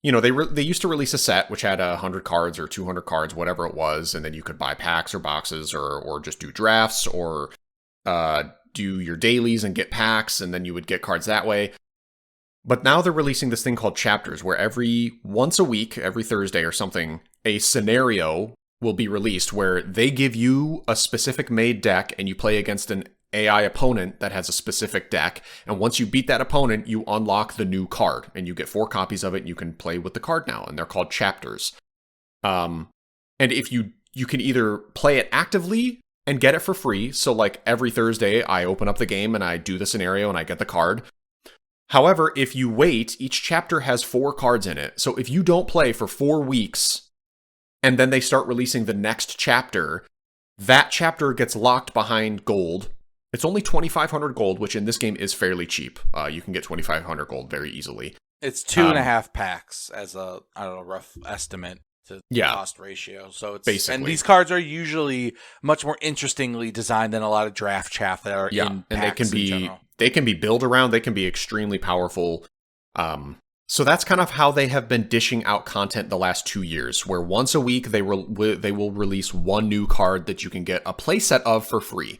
you know, they used to release a set which had 100 cards or 200 cards, whatever it was, and then you could buy packs or boxes or just do drafts or do your dailies and get packs, and then you would get cards that way. But now they're releasing this thing called chapters, where once a week, every Thursday or something, a scenario will be released where they give you a specific made deck and you play against an AI opponent that has a specific deck. And once you beat that opponent, you unlock the new card and you get 4 copies of it and you can play with the card now. And they're called chapters. And if you can either play it actively and get it for free. So like every Thursday, I open up the game and I do the scenario and I get the card. However, if you wait, each chapter has 4 cards in it. So if you don't play for 4 weeks and then they start releasing the next chapter, that chapter gets locked behind gold. It's only 2,500 gold, which in this game is fairly cheap. You can get 2,500 gold very easily. It's 2.5 packs as a rough estimate to cost ratio. So it's basically, and these cards are usually much more interestingly designed than a lot of draft chaff that are in packs and they can be built around. They can be extremely powerful. So that's kind of how they have been dishing out content the last 2 years, where once a week they will release one new card that you can get a playset of for free.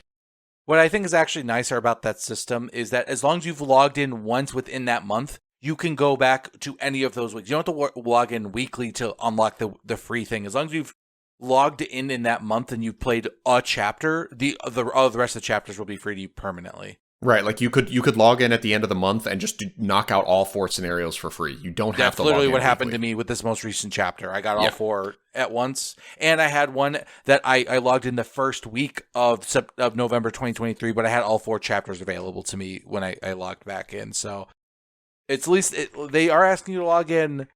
What I think is actually nicer about that system is that as long as you've logged in once within that month, you can go back to any of those weeks. You don't have to log in weekly to unlock the free thing. As long as you've logged in that month and you've played a chapter, the rest of the chapters will be free to you permanently. Right, like you could log in at the end of the month and just knock out all 4 scenarios for free. You don't have to. That's literally what happened to me with this most recent chapter. I got all 4 at once, and I had one that I logged in the first week of November 2023, but I had all 4 chapters available to me when I logged back in. So it's at least they are asking you to log in,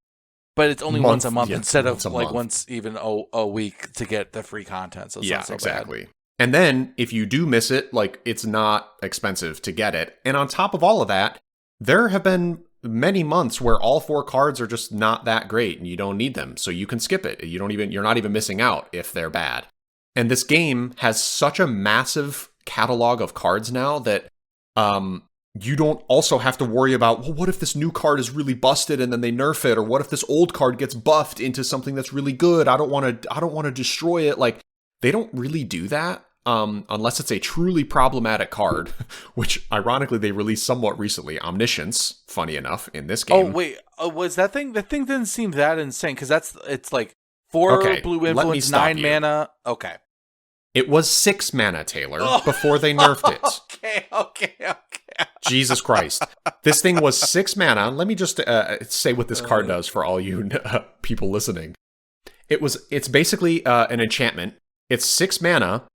but it's only once a month instead of like once even a week to get the free content. So it's not so exactly. bad. And then, if you do miss it, like, it's not expensive to get it. And on top of all of that, there have been many months where all 4 cards are just not that great and you don't need them. So you can skip it. You're not even missing out if they're bad. And this game has such a massive catalog of cards now that you don't also have to worry about, well, what if this new card is really busted and then they nerf it? Or what if this old card gets buffed into something that's really good? I don't want to destroy it. Like, they don't really do that unless it's a truly problematic card, which ironically they released somewhat recently. Omniscience, funny enough, in this game. Oh wait, was that thing? That thing didn't seem that insane because it's like 4 blue influence, 9 mana. Okay, it was 6 mana, Taylor, before they nerfed it. Okay. Jesus Christ, this thing was 6 mana. Let me just say what this card does for all you people listening. It's basically an enchantment. It's 6 mana.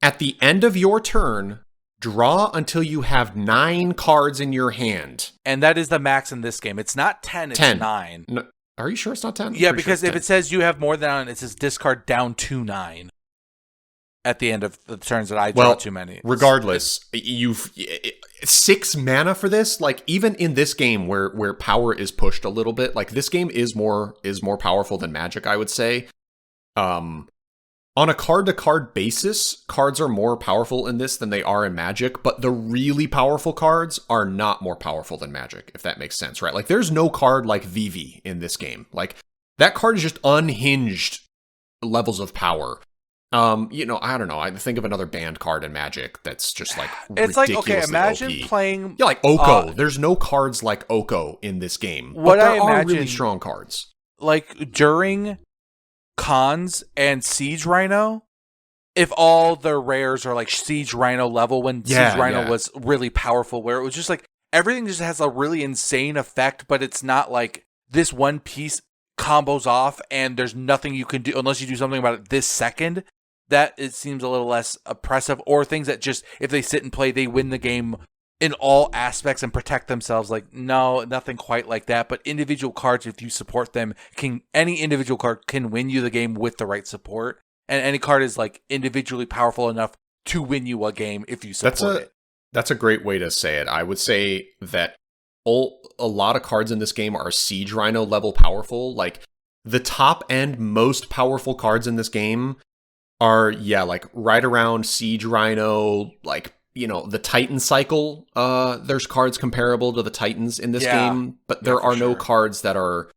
At the end of your turn, draw until you have 9 cards in your hand. And that is the max in this game. It's not 10, it's 9. No, are you sure it's not 10? Yeah, because if it says you have more than 9, it says discard down to 9. At the end of the turns that I draw too many. Regardless, you've 6 mana for this. Like, even in this game where power is pushed a little bit, like, this game is more powerful than Magic, I would say. On a card-to-card basis, cards are more powerful in this than they are in Magic, but the really powerful cards are not more powerful than Magic, if that makes sense, right? Like, there's no card like Vivi in this game. Like, that card is just unhinged levels of power. I don't know. I think of another banned card in Magic that's just like it's like, ridiculously okay, imagine OP. playing Yeah, like Oko. There's no cards like Oko in this game, but there are really strong cards. Like during Cons and Siege Rhino, if all the rares are like Siege Rhino level, when Siege Rhino was really powerful, where it was just like everything just has a really insane effect, but it's not like this one piece combos off and there's nothing you can do unless you do something about it this second. That it seems a little less oppressive, or things that just, if they sit and play, they win the game in all aspects and protect themselves. Like, no, nothing quite like that. But individual cards, if you support them, any individual card can win you the game with the right support. And any card is like individually powerful enough to win you a game if you support it. That's a great way to say it. I would say that a lot of cards in this game are Siege Rhino level powerful. Like, the top end most powerful cards in this game are, like right around Siege Rhino, like, the Titan cycle. There's cards comparable to the Titans in this game, but there are no cards that are,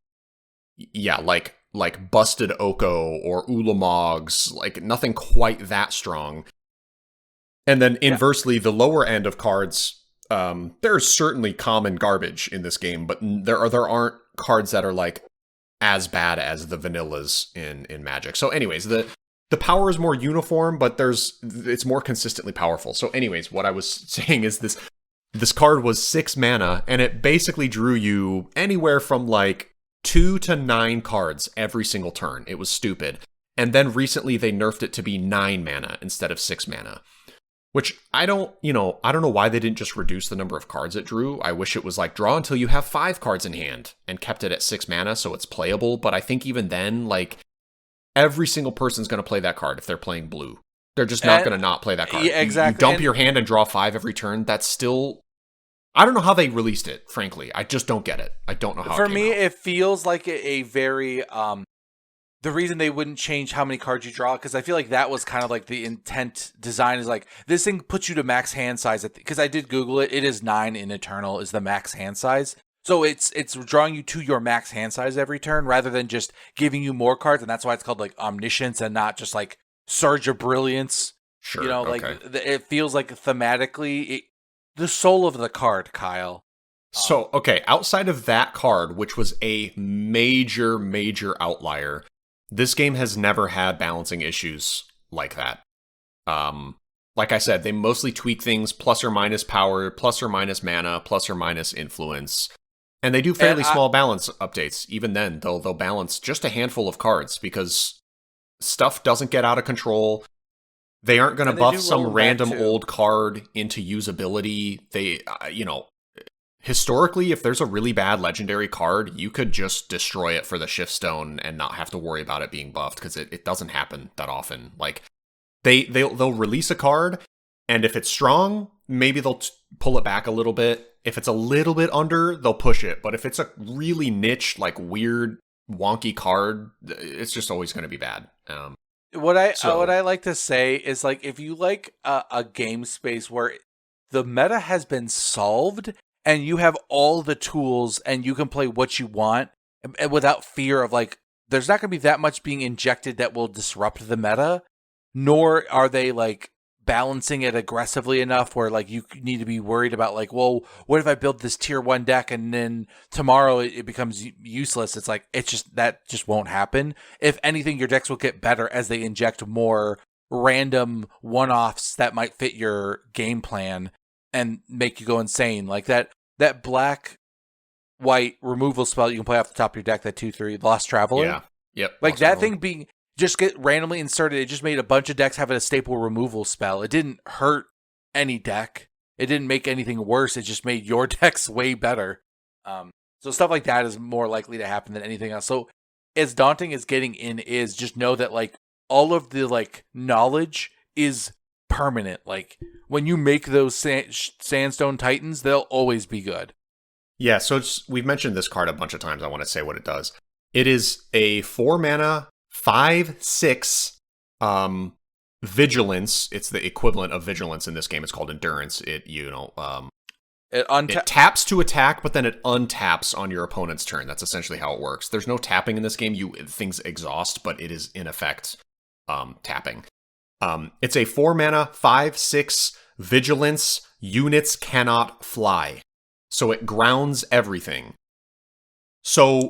like Busted Oko or Ulamogs, like nothing quite that strong. And then inversely, the lower end of cards, there's certainly common garbage in this game, but there aren't cards that are like as bad as the vanillas in Magic. So anyways, the power is more uniform, but it's more consistently powerful. So anyways, what I was saying is this card was 6 mana, and it basically drew you anywhere from like 2 to 9 cards every single turn. It was stupid. And then recently they nerfed it to be 9 mana instead of 6 mana. Which I don't know why they didn't just reduce the number of cards it drew. I wish it was like draw until you have 5 cards in hand and kept it at 6 mana so it's playable. But I think even then, like, every single person's going to play that card if they're playing blue. They're just not going to not play that card. Yeah, exactly. You dump your hand and draw 5 every turn. That's still... I don't know how they released it, frankly. I just don't get it. I don't know how For it came me, out. it feels like a very... the reason they wouldn't change how many cards you draw, because I feel like that was kind of like the intent design, is like, this thing puts you to max hand size. Because I did Google it. It is 9 in Eternal is the max hand size. So it's drawing you to your max hand size every turn rather than just giving you more cards. And that's why it's called like Omniscience and not just like Surge of Brilliance. Sure. Like it feels like thematically the soul of the card, Kyle. So, okay, outside of that card, which was a major, major outlier, this game has never had balancing issues like that. Like I said, they mostly tweak things plus or minus power, plus or minus mana, plus or minus influence. And they do fairly small balance updates. Even then, they'll balance just a handful of cards because stuff doesn't get out of control. They aren't going to buff some random old card into usability. They, historically, if there's a really bad legendary card, you could just destroy it for the Shift Stone and not have to worry about it being buffed because it doesn't happen that often. Like, they'll release a card, and if it's strong, maybe they'll pull it back a little bit. If it's a little bit under, they'll push it. But if it's a really niche, like weird, wonky card, it's just always going to be bad. What I like to say is, like, if you like a game space where the meta has been solved and you have all the tools and you can play what you want and without fear of, like, there's not going to be that much being injected that will disrupt the meta, nor are they, like, balancing it aggressively enough where, like, you need to be worried about, like, well, what if I build this tier 1 deck and then tomorrow it becomes useless? It's like, that just won't happen. If anything, your decks will get better as they inject more random one-offs that might fit your game plan and make you go insane. Like that black-white removal spell you can play off the top of your deck, that 2/3 Lost Traveler. Yeah. Yep. Like, that thing being... just get randomly inserted. It just made a bunch of decks have a staple removal spell. It didn't hurt any deck. It didn't make anything worse. It just made your decks way better. So stuff like that is more likely to happen than anything else. So as daunting as getting in is, just know that, like, all of the, like, knowledge is permanent. Like, when you make those Sandstone Titans, they'll always be good. Yeah, so we've mentioned this card a bunch of times. I want to say what it does. It is a 4 mana 5/6 Vigilance, it's the equivalent of vigilance in this game. It's called endurance. It taps to attack, but then it untaps on your opponent's turn. That's essentially how it works. There's no tapping in this game. Things exhaust, but it is in effect tapping. It's a 4-mana, 5/6 vigilance. Units cannot fly, so it grounds everything. So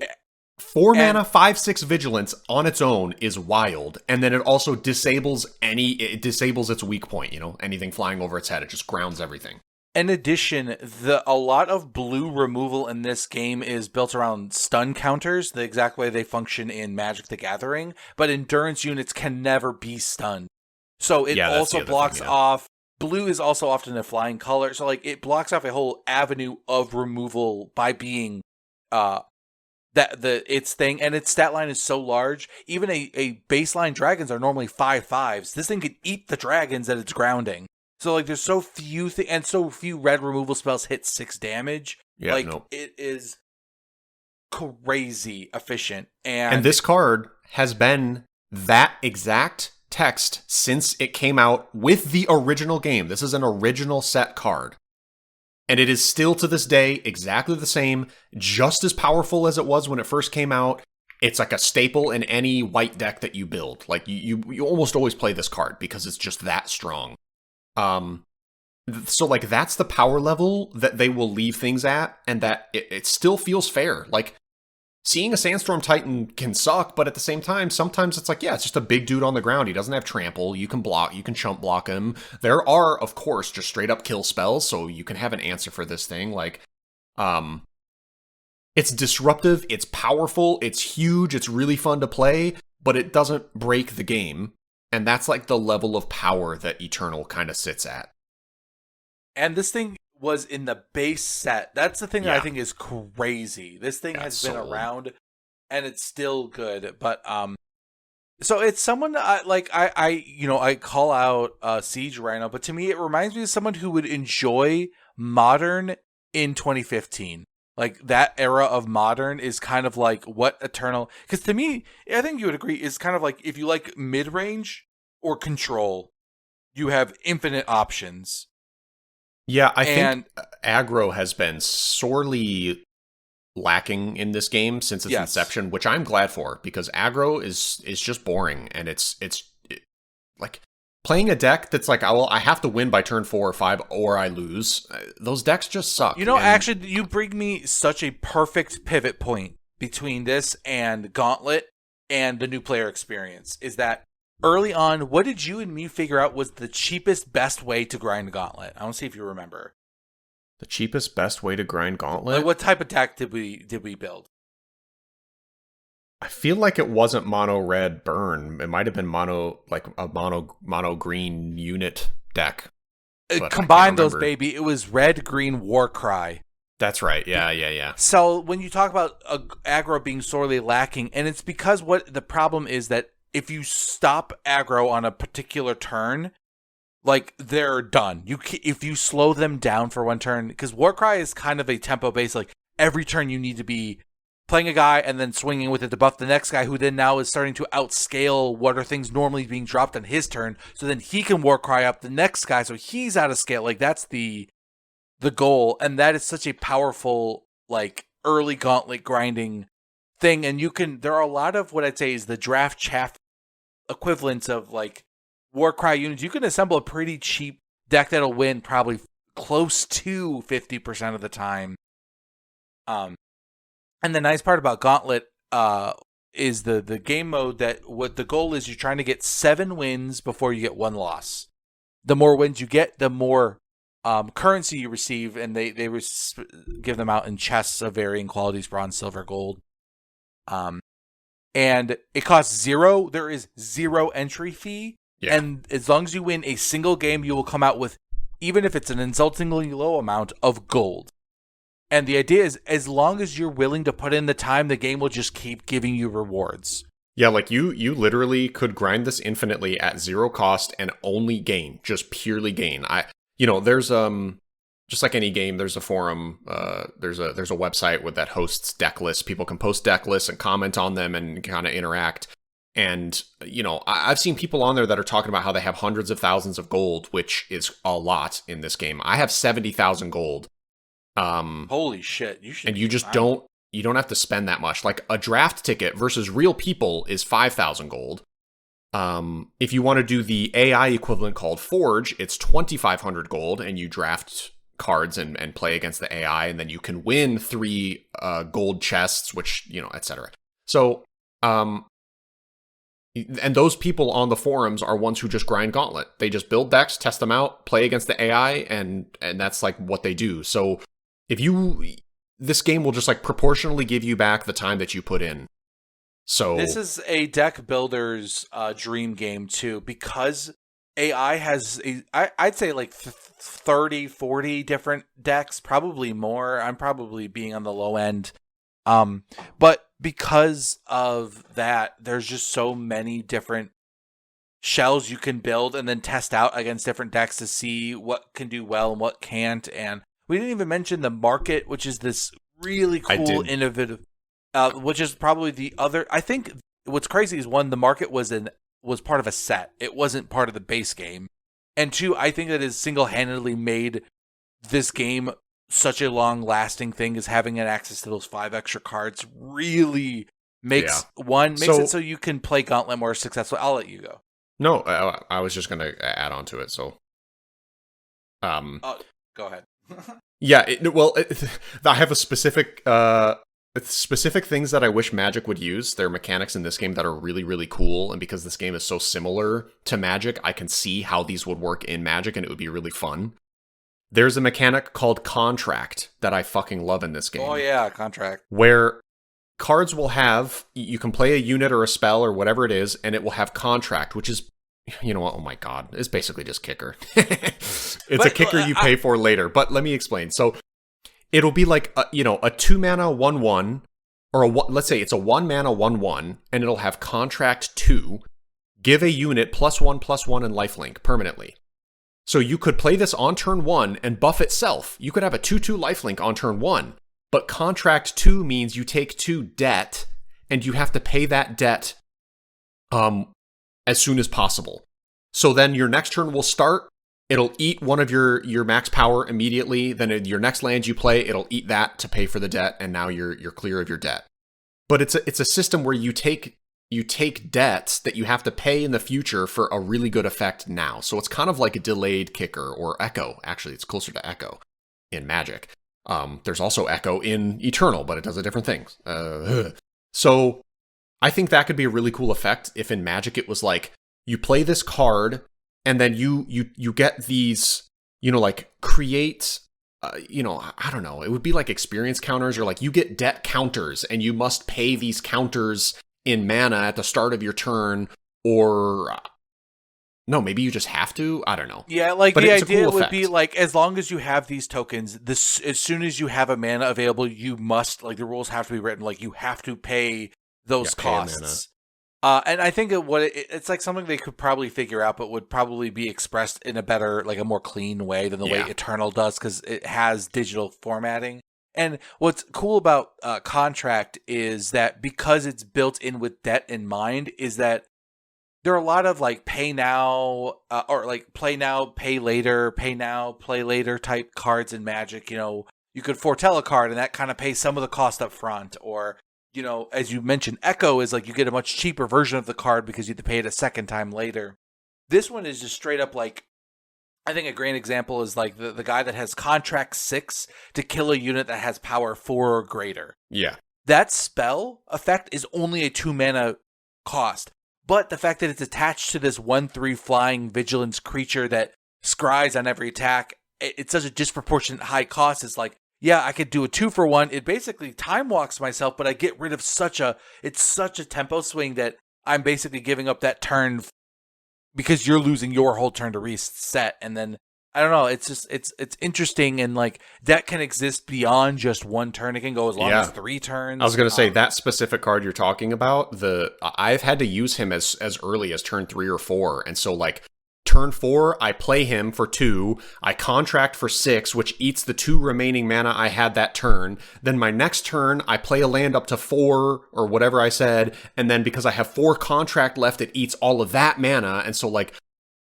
4-mana, 5/6 vigilance on its own is wild, and then it also disables its weak point. Anything flying over its head, it just grounds everything. In addition, a lot of blue removal in this game is built around stun counters, the exact way they function in Magic the Gathering, but endurance units can never be stunned. So it also blocks off. Blue is also often a flying color, so it blocks off a whole avenue of removal by being its thing, and its stat line is so large. Even a baseline dragons are normally 5/5s. This thing could eat the dragons that it's grounding. So there's so few and so few red removal spells hit 6 damage. Yeah, it is crazy efficient. And this card has been that exact text since it came out with the original game. This is an original set card. And it is still to this day exactly the same, just as powerful as it was when it first came out. It's like a staple in any white deck that you build. You almost always play this card because it's just that strong. So that's the power level that they will leave things at, and that it still feels fair. Seeing a Sandstorm Titan can suck, but at the same time, sometimes it's it's just a big dude on the ground. He doesn't have trample. You can chump block him. There are, of course, just straight up kill spells, so you can have an answer for this thing. It's disruptive, it's powerful, it's huge, it's really fun to play, but it doesn't break the game. And that's the level of power that Eternal kind of sits at. And this thing was in the base set. That's the thing that I think is crazy. This thing has been around, and it's still good. But so it's someone I call out Siege Rhino, but to me it reminds me of someone who would enjoy Modern in 2015. That era of Modern is kind of what Eternal, because to me, I think you would agree, is kind of if you like mid-range or control, you have infinite options. Yeah, I think aggro has been sorely lacking in this game since its inception, which I'm glad for, because aggro is just boring, and it's playing a deck that's I have to win by turn 4 or 5 or I lose. Those decks just suck. Actually, you bring me such a perfect pivot point between this and Gauntlet and the new player experience, is that early on, what did you and me figure out was the cheapest, best way to grind Gauntlet? I want to see if you remember. The cheapest, best way to grind Gauntlet? What type of deck did we build? I feel like it wasn't mono red burn. It might have been mono green unit deck. Combine those, baby. It was red green Warcry. That's right. Yeah. So when you talk about aggro being sorely lacking, and it's because what the problem is that if you stop aggro on a particular turn, they're done. If you slow them down for one turn, because Warcry is kind of a tempo based. Every turn you need to be playing a guy and then swinging with it to buff the next guy, who then now is starting to outscale what are things normally being dropped on his turn, so then he can Warcry up the next guy, so he's out of scale. That's the goal, and that is such a powerful early Gauntlet grinding thing. And there are a lot of what I'd say is the draft chaff equivalents of Warcry units. You can assemble a pretty cheap deck that'll win probably close to 50% of the time. And the nice part about Gauntlet is the game mode, that what the goal is, you're trying to get 7 wins before you get 1 loss. The more wins you get, the more currency you receive, and they give them out in chests of varying qualities: bronze, silver, gold. And it costs 0. There is 0 entry fee. Yeah. And as long as you win a single game, you will come out with, even if it's an insultingly low amount, of gold. And the idea is, as long as you're willing to put in the time, the game will just keep giving you rewards. Yeah, you literally could grind this infinitely at 0 cost and only gain, just purely gain. There's just like any game, there's a forum, there's a website that hosts deck lists. People can post deck lists and comment on them and kind of interact. And, I've seen people on there that are talking about how they have hundreds of thousands of gold, which is a lot in this game. I have 70,000 gold. Holy shit. And you just don't have to spend that much. Like a draft ticket versus real people is 5,000 gold. If you want to do the AI equivalent called Forge, it's 2,500 gold, and you draft cards and play against the AI, and then you can win 3 gold chests, which, etc. So, and those people on the forums are ones who just grind Gauntlet. They just build decks, test them out, play against the AI, and that's like what they do. So this game will just like proportionally give you back the time that you put in. So this is a deck builder's dream game too, because AI has I'd say like 30, 40 different decks, probably more. I'm probably being on the low end. But because of that, there's just so many different shells you can build and then test out against different decks to see what can do well and what can't. And we didn't even mention the market, which is this really cool, innovative, which is probably the other. I think what's crazy is, one, the market was part of a set. It wasn't part of the base game. And 2, I think that has single-handedly made this game such a long-lasting thing, is having an access to those 5 extra cards really makes it so you can play Gauntlet more successfully. I'll let you go. No, I was just going to add on to it. So, go ahead. Yeah, I have a specific things that I wish Magic would use. There are mechanics in this game that are really, really cool, and because this game is so similar to Magic, I can see how these would work in Magic, and it would be really fun. There's a mechanic called Contract that I fucking love in this game. Oh yeah, Contract. Where cards will have, you can play a unit or a spell or whatever it is, and it will have Contract, which is, you know what, oh my god, it's basically just kicker. It's a kicker you pay for later, but let me explain. So it'll be like a 2-mana 1/1, or let's say it's a 1-mana 1/1, and it'll have Contract 2, give a unit +1/+1 and lifelink permanently. So you could play this on turn 1 and buff itself. You could have a 2/2 lifelink on turn 1, but Contract 2 means you take 2 debt, and you have to pay that debt as soon as possible. So then your next turn will start, it'll eat one of your max power immediately, then your next land you play, it'll eat that to pay for the debt, and now you're clear of your debt. But it's a system where you take debts that you have to pay in the future for a really good effect now. So it's kind of like a delayed kicker, or Echo. Actually, it's closer to Echo in Magic. There's also Echo in Eternal, but it does a different thing. So I think that could be a really cool effect if in Magic it was like, you play this card, and then you get these, like create, I don't know, it would be like experience counters, or like you get debt counters, and you must pay these counters in mana at the start of your turn, or no, maybe you just have to. I don't know. Yeah, like but the idea would be like, as long as you have these tokens, as soon as you have a mana available, you must, like, the rules have to be written like you have to pay those costs. And I think it's like something they could probably figure out, but would probably be expressed in a better, like a more clean way than the way Eternal does, because it has digital formatting. And what's cool about Contract is that because it's built in with debt in mind, is that there are a lot of like pay now or like play now, pay later, pay now, play later type cards in Magic. You could foretell a card and that kind of pays some of the cost up front, or as you mentioned, Echo is like you get a much cheaper version of the card because you have to pay it a second time later. This one is just straight up like, I think a great example is like the guy that has Contract 6 to kill a unit that has power 4 or greater. Yeah. That spell effect is only a 2 mana cost, but the fact that it's attached to this 1/3 flying vigilance creature that scries on every attack, it's such a disproportionate high cost. It's like, yeah, I could do a 2-for-1. It basically time walks myself, but I get rid of such a tempo swing that I'm basically giving up that turn because you're losing your whole turn to reset. And then I don't know, it's just it's interesting, and like that can exist beyond just one turn. It can go as long as 3 turns. I was going to say that specific card you're talking about, I've had to use him as early as turn 3 or 4, and so like turn 4, I play him for 2. I contract for 6, which eats the 2 remaining mana I had that turn. Then my next turn, I play a land up to 4 or whatever I said. And then because I have 4 contract left, it eats all of that mana. And so like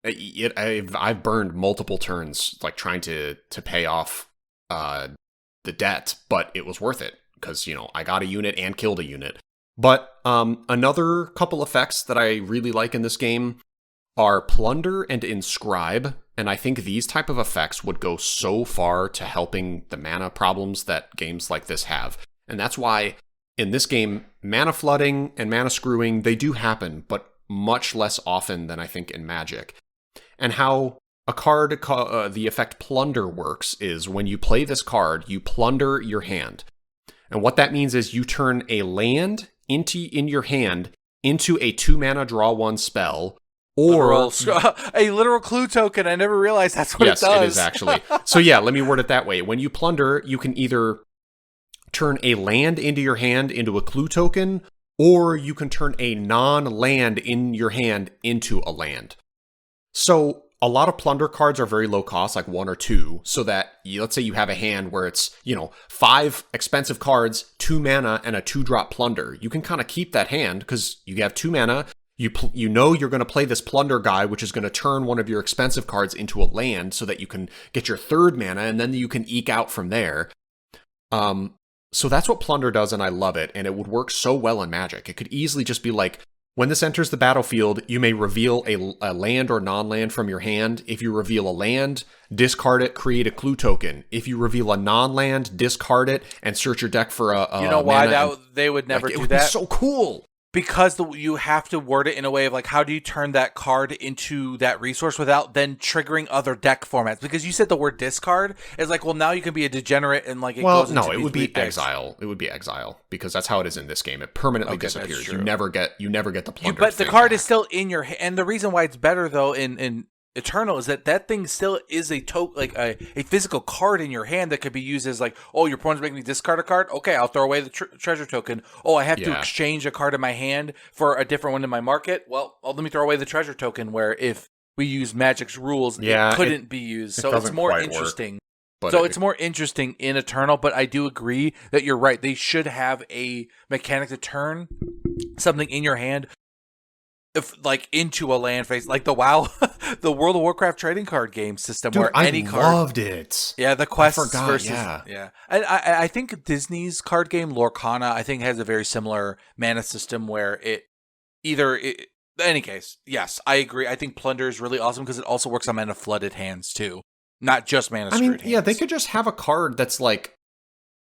I've burned multiple turns like trying to pay off the debt, but it was worth it because, you know, I got a unit and killed a unit. But another couple effects that I really like in this game are Plunder and Inscribe, and I think these type of effects would go so far to helping the mana problems that games like this have. And that's why in this game, mana flooding and mana screwing, they do happen, but much less often than I think in Magic. And how a card, the effect Plunder works is when you play this card, you plunder your hand. And what that means is you turn a land in your hand into a 2-mana draw 1 spell, or a literal clue token. I never realized that's what it does. Yes, it is actually. So yeah, let me word it that way. When you plunder, you can either turn a land into your hand into a clue token, or you can turn a non-land in your hand into a land. So a lot of plunder cards are very low cost, like 1 or 2, so that let's say you have a hand where it's, 5 expensive cards, 2 mana, and a 2-drop plunder. You can kind of keep that hand because you have 2 mana. You know you're going to play this plunder guy, which is going to turn one of your expensive cards into a land so that you can get your 3rd mana, and then you can eke out from there. So that's what plunder does, and I love it, and it would work so well in Magic. It could easily just be like, when this enters the battlefield, you may reveal a land or non-land from your hand. If you reveal a land, discard it, create a clue token. If you reveal a non-land, discard it, and search your deck for a You know why they would never do that? It would be so cool. Because you have to word it in a way of like, how do you turn that card into that resource without then triggering other deck formats? Because you said the word discard is like, well, now you can be a degenerate and like it goes into it would be exile. It would be exile because that's how it is in this game. It permanently disappears. You never get the plunder. But the card is still in your hand. And the reason why it's better though in Eternal is that thing still is a physical card in your hand that could be used as like, oh, your opponent's making me discard a card. Okay, I'll throw away the treasure token. Oh, I have to exchange a card in my hand for a different one in my market. Well, let me throw away the treasure token. Where if we use Magic's rules, it couldn't be used. So it's more interesting. It's more interesting in Eternal. But I do agree that you're right. They should have a mechanic to turn something in your hand into a land phase, like the WoW, the World of Warcraft trading card game system, dude, where any card. I loved it. Yeah, the quests versus yeah. And I think Disney's card game Lorcana, I think, has a very similar mana system where in any case, yes, I agree. I think Plunder is really awesome because it also works on mana flooded hands too, not just mana screwed hands. Yeah, they could just have a card that's like,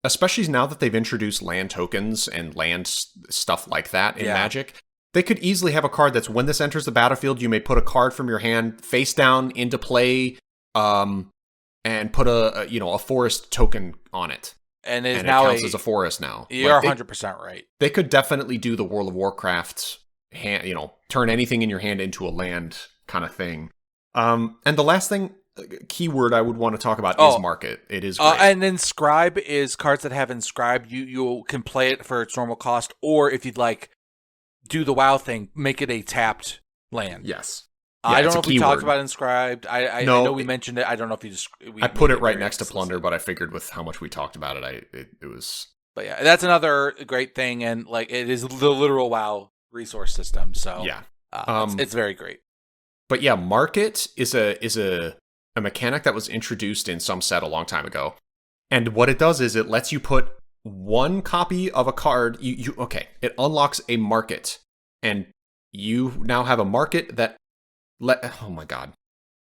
especially now that they've introduced land tokens and land stuff like that in Magic. They could easily have a card that's when this enters the battlefield, you may put a card from your hand face down into play, and put a forest token on it, and it counts as a forest now. You're 100% right. They could definitely do the World of Warcraft hand, turn anything in your hand into a land kind of thing. And the last keyword I would want to talk about is market. It is great. And Inscribe is cards that have Inscribed. You can play it for its normal cost, or if you'd like, do the WoW thing, make it a tapped land. Yes. I don't know if we talked about Inscribed. I know we mentioned it. I don't know if you just... I put it right next to Plunder, but I figured with how much we talked about it, it was... But yeah, that's another great thing, and like it is the literal WoW resource system, so yeah, it's very great. But yeah, Market is a mechanic that was introduced in some set a long time ago, and what it does is it lets you put one copy of a card. It unlocks a market, and you now have a market that oh my god.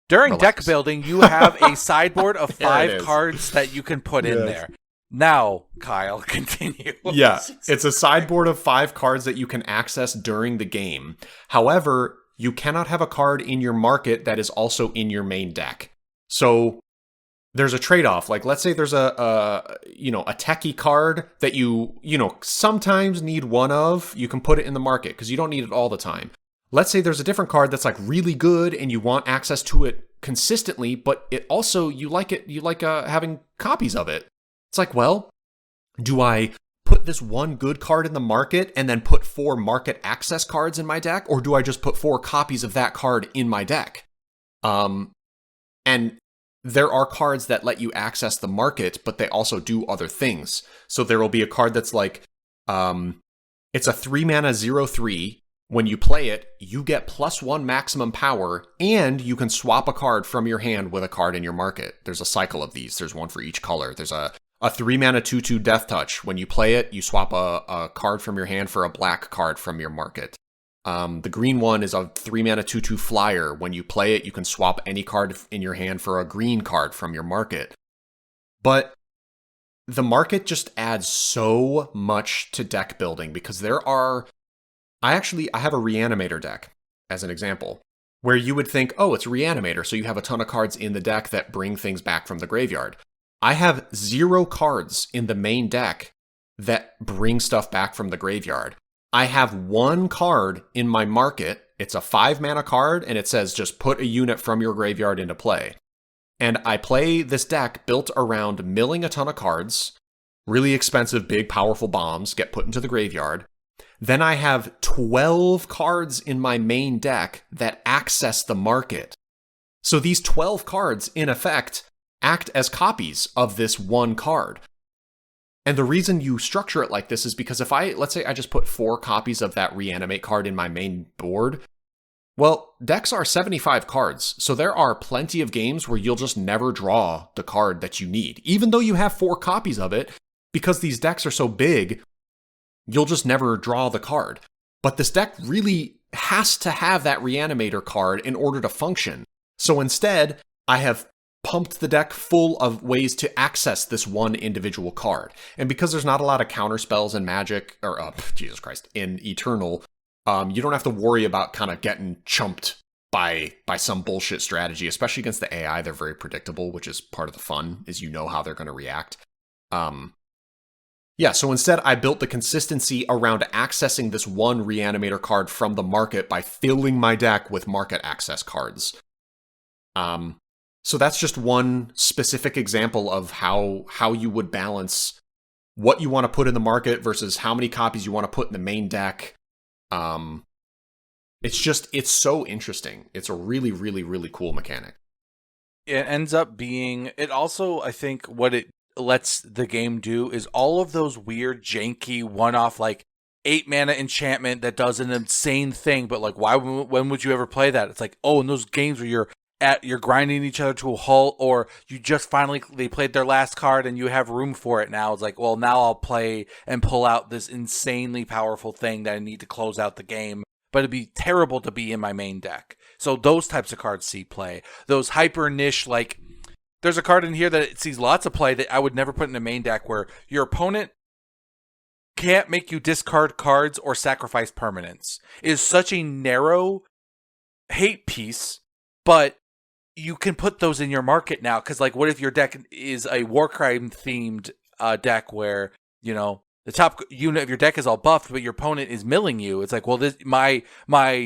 During deck building, you have a sideboard of 5 cards that you can put in there. Now, Kyle, continue. Yeah, it's a sideboard of 5 cards that you can access during the game. However, you cannot have a card in your market that is also in your main deck. So there's a trade-off. Like, let's say there's a techie card that you sometimes need one of. You can put it in the market because you don't need it all the time. Let's say there's a different card that's like really good and you want access to it consistently, but it also you like having copies of it. It's like, well, do I put this one good card in the market and then put 4 market access cards in my deck, or do I just put 4 copies of that card in my deck? Um, and there are cards that let you access the market, but they also do other things. So there will be a card that's like, it's a 3-mana 0/3. When you play it, you get +1 maximum power, and you can swap a card from your hand with a card in your market. There's a cycle of these. There's one for each color. There's a 3-mana 2/2 Death Touch. When you play it, you swap a card from your hand for a black card from your market. The green one is a 3-mana 2/2 Flyer. When you play it, you can swap any card in your hand for a green card from your market. But the market just adds so much to deck building, because there are... I have a Reanimator deck, as an example, where you would think, oh, it's Reanimator, so you have a ton of cards in the deck that bring things back from the graveyard. I have 0 cards in the main deck that bring stuff back from the graveyard. I have 1 card in my market. It's a 5-mana card, and it says just put a unit from your graveyard into play. And I play this deck built around milling a ton of cards, really expensive, big, powerful bombs get put into the graveyard. Then I have 12 cards in my main deck that access the market. So these 12 cards, in effect, act as copies of this 1 card. And the reason you structure it like this is because let's say I just put 4 copies of that Reanimate card in my main board, well, decks are 75 cards, so there are plenty of games where you'll just never draw the card that you need. Even though you have 4 copies of it, because these decks are so big, you'll just never draw the card. But this deck really has to have that Reanimator card in order to function. So instead, I have pumped the deck full of ways to access this one individual card. And because there's not a lot of counter spells in Magic, or Jesus Christ, in Eternal, you don't have to worry about kind of getting chumped by some bullshit strategy, especially against the AI. They're very predictable, which is part of the fun, is you know how they're going to react. Yeah, so instead I built the consistency around accessing this one Reanimator card from the market by filling my deck with market access cards. So that's just one specific example of how you would balance what you want to put in the market versus how many copies you want to put in the main deck. It's so interesting. It's a really, really, really cool mechanic. It ends up being, it also, I think what it lets the game do is all of those weird, janky, one-off, like 8-mana enchantment that does an insane thing, but like, when would you ever play that? It's like, oh, in those games where you're grinding each other to a halt, or you just finally, they played their last card and you have room for it now. It's like, well, now I'll play and pull out this insanely powerful thing that I need to close out the game, but it'd be terrible to be in my main deck. So those types of cards see play. Those hyper niche, like, there's a card in here that it sees lots of play that I would never put in a main deck, where your opponent can't make you discard cards or sacrifice permanents. It is such a narrow hate piece, but you can put those in your market now. Because, like, what if your deck is a Warcrime themed deck where, you know, the top unit of your deck is all buffed, but your opponent is milling you? It's like, well, this my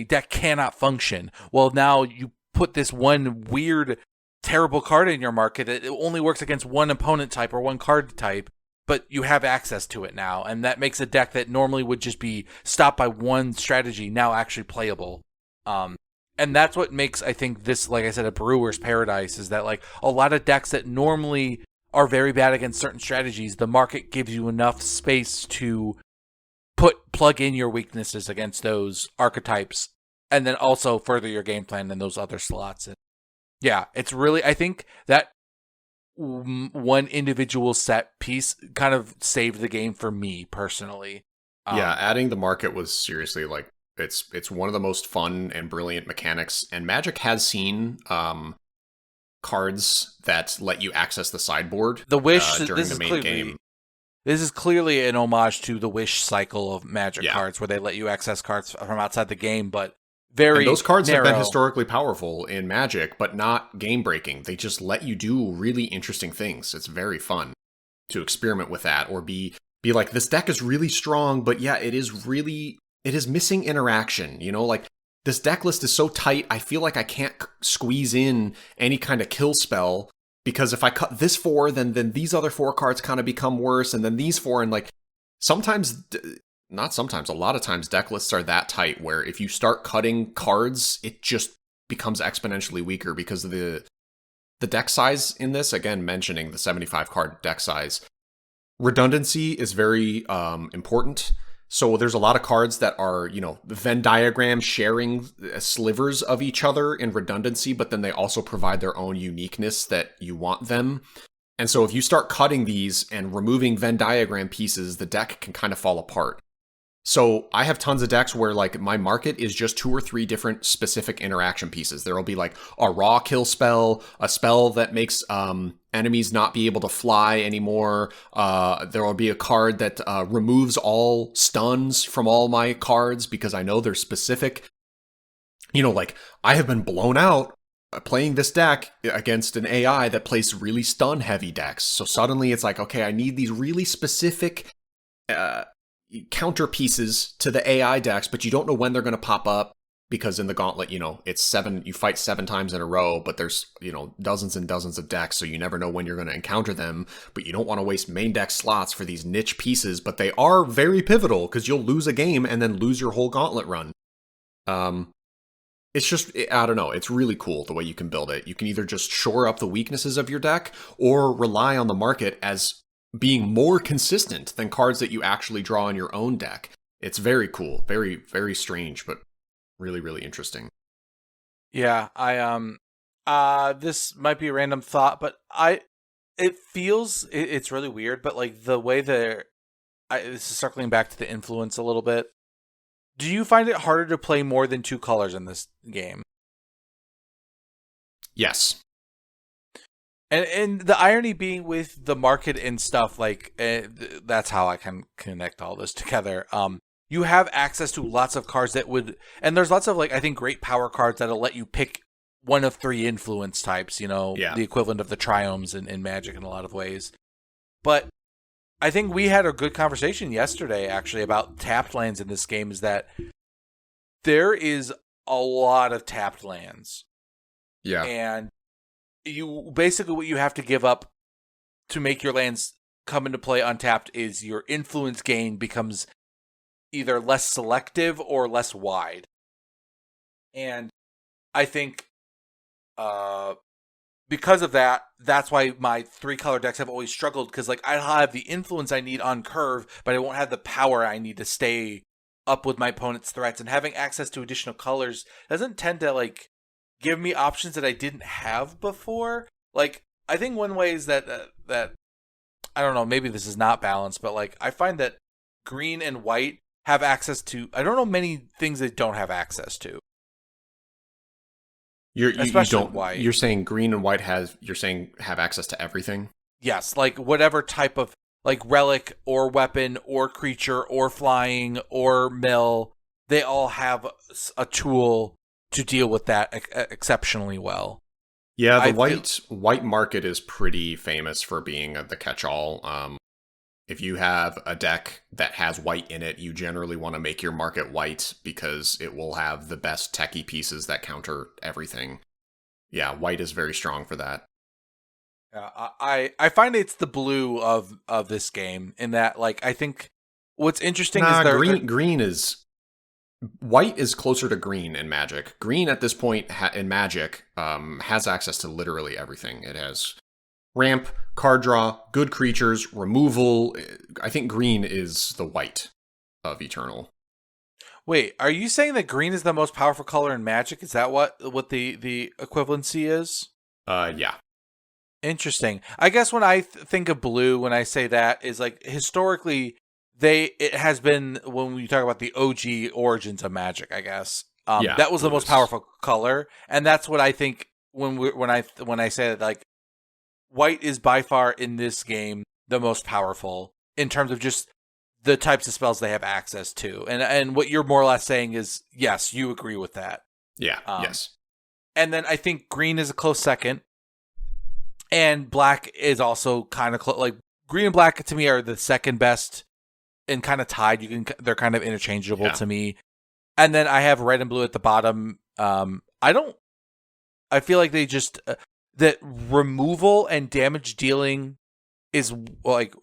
deck cannot function. Well, now you put this one weird, terrible card in your market that it only works against one opponent type or one card type, but you have access to it now, and that makes a deck that normally would just be stopped by one strategy now actually playable. And that's what makes, I think, this, like I said, a brewer's paradise, is that, like, a lot of decks that normally are very bad against certain strategies, the market gives you enough space to plug in your weaknesses against those archetypes, and then also further your game plan in those other slots. And yeah, it's really, I think that one individual set piece kind of saved the game for me personally. Yeah, adding the market was seriously, like, it's one of the most fun and brilliant mechanics, and Magic has seen cards that let you access the sideboard the Wish during the main game. This is clearly an homage to the Wish cycle of Magic cards, where they let you access cards from outside the game, but and those cards narrow. have been historically powerful in Magic, but not game-breaking. They just let you do really interesting things. It's very fun to experiment with that, or be like, this deck is really strong, but yeah, it is missing interaction. You know, like, this deck list is so tight, I feel like I can't squeeze in any kind of kill spell, because if I cut this 4, then these other 4 cards kind of become worse, and then these 4, and like, a lot of times deck lists are that tight where if you start cutting cards, it just becomes exponentially weaker because of the deck size in this. Again, mentioning the 75 card deck size. Redundancy is very important. So there's a lot of cards that are, Venn diagram sharing slivers of each other in redundancy, but then they also provide their own uniqueness that you want them. And so if you start cutting these and removing Venn diagram pieces, the deck can kind of fall apart. So I have tons of decks where like my market is just 2 or 3 different specific interaction pieces. There will be like a raw kill spell, a spell that makes enemies not be able to fly anymore. There will be a card that removes all stuns from all my cards because I know they're specific. Like I have been blown out playing this deck against an AI that plays really stun heavy decks. So suddenly it's like, okay, I need these really specific counter pieces to the AI decks, but you don't know when they're going to pop up because in the gauntlet, it's 7, you fight 7 times in a row, but there's, dozens and dozens of decks, so you never know when you're going to encounter them, but you don't want to waste main deck slots for these niche pieces, but they are very pivotal because you'll lose a game and then lose your whole gauntlet run. It's just, I don't know, it's really cool the way you can build it. You can either just shore up the weaknesses of your deck or rely on the market as being more consistent than cards that you actually draw in your own deck. It's very cool, very, very strange, but really, really interesting. Yeah, this might be a random thought, but it feels, it's really weird, but like the way this is circling back to the influence a little bit. Do you find it harder to play more than 2 colors in this game? Yes. And the irony being with the market and stuff, like, that's how I can connect all this together. You have access to lots of cards that would, and there's lots of, like, I think great power cards that'll let you pick one of 3 influence types, the equivalent of the triomes in Magic in a lot of ways. But I think we had a good conversation yesterday, actually, about tapped lands in this game, is that there is a lot of tapped lands. Yeah. And you basically what you have to give up to make your lands come into play untapped is your influence gain becomes either less selective or less wide. And I think because of that, that's why my 3-color decks have always struggled, because like I have the influence I need on curve, but I won't have the power I need to stay up with my opponent's threats. And having access to additional colors doesn't tend to like give me options that I didn't have before. Like, I think one way is that I don't know, maybe this is not balanced, but like I find that green and white have access to, I don't know many things they don't have access to. Especially you don't. White. You're saying green and white have access to everything? Yes, like whatever type of like relic or weapon or creature or flying or mill, they all have a tool to deal with that exceptionally well. Yeah, the white market is pretty famous for being the catch-all. If you have a deck that has white in it, you generally want to make your market white because it will have the best techie pieces that counter everything. Yeah, white is very strong for that. Yeah, I find it's the blue of this game in that, like, I think what's interesting is green is... White is closer to green in Magic. Green at this point in Magic has access to literally everything. It has ramp, card draw, good creatures, removal. I think green is the white of Eternal. Wait, are you saying that green is the most powerful color in Magic? Is that what the equivalency is? Yeah. Interesting. I guess when I think of blue, when I say that, is like historically it has been, when we talk about the OG origins of Magic, I guess. That was the most powerful color, and that's what I think when I say that, like, white is by far in this game the most powerful in terms of just the types of spells they have access to. And what you're more or less saying is, yes, you agree with that. Yeah, yes. And then I think green is a close second, and black is also kind of close. Like, green and black to me are the second best and kind of tied. They're kind of interchangeable to me. And then I have red and blue at the bottom. I feel like they just that removal and damage dealing is like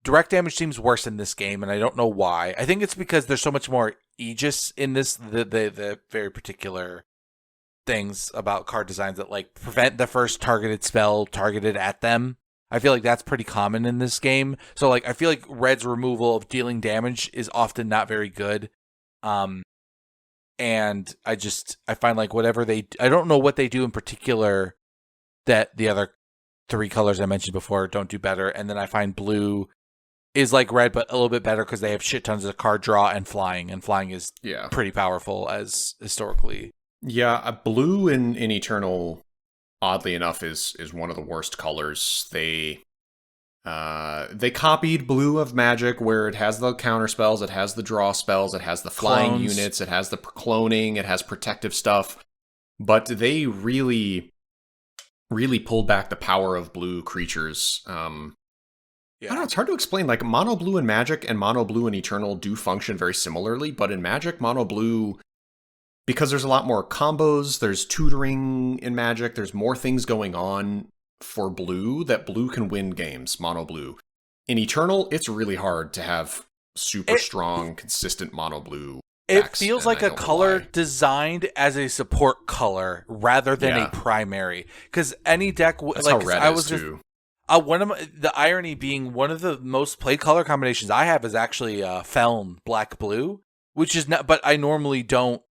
direct damage seems worse in this game, and I don't know why. I think it's because there's so much more Aegis in this, the very particular things about card designs that like prevent the first targeted spell targeted at them. I feel like that's pretty common in this game. So like I feel like red's removal of dealing damage is often not very good. And I find like I don't know what they do in particular that the other 3 colors I mentioned before don't do better. And then I find blue is like red, but a little bit better because they have shit tons of card draw and flying is pretty powerful as historically. Yeah, blue in Eternal, oddly enough, is one of the worst colors. They copied blue of Magic, where it has the counter spells, it has the draw spells, it has the flying Clones. units, it has the cloning, it has protective stuff, but they really pulled back the power of blue creatures. I don't know, it's hard to explain. Like, mono blue in Magic and mono blue in Eternal do function very similarly, but in Magic, mono blue, because there's a lot more combos, there's tutoring in Magic, there's more things going on for blue, that blue can win games, mono blue. In Eternal, it's really hard to have super strong, consistent mono blue. It feels like a color designed as a support color rather than a primary. Because any deck, that's like how red is too. The irony being one of the most played color combinations I have is actually Feln black blue, which is not. But I normally don't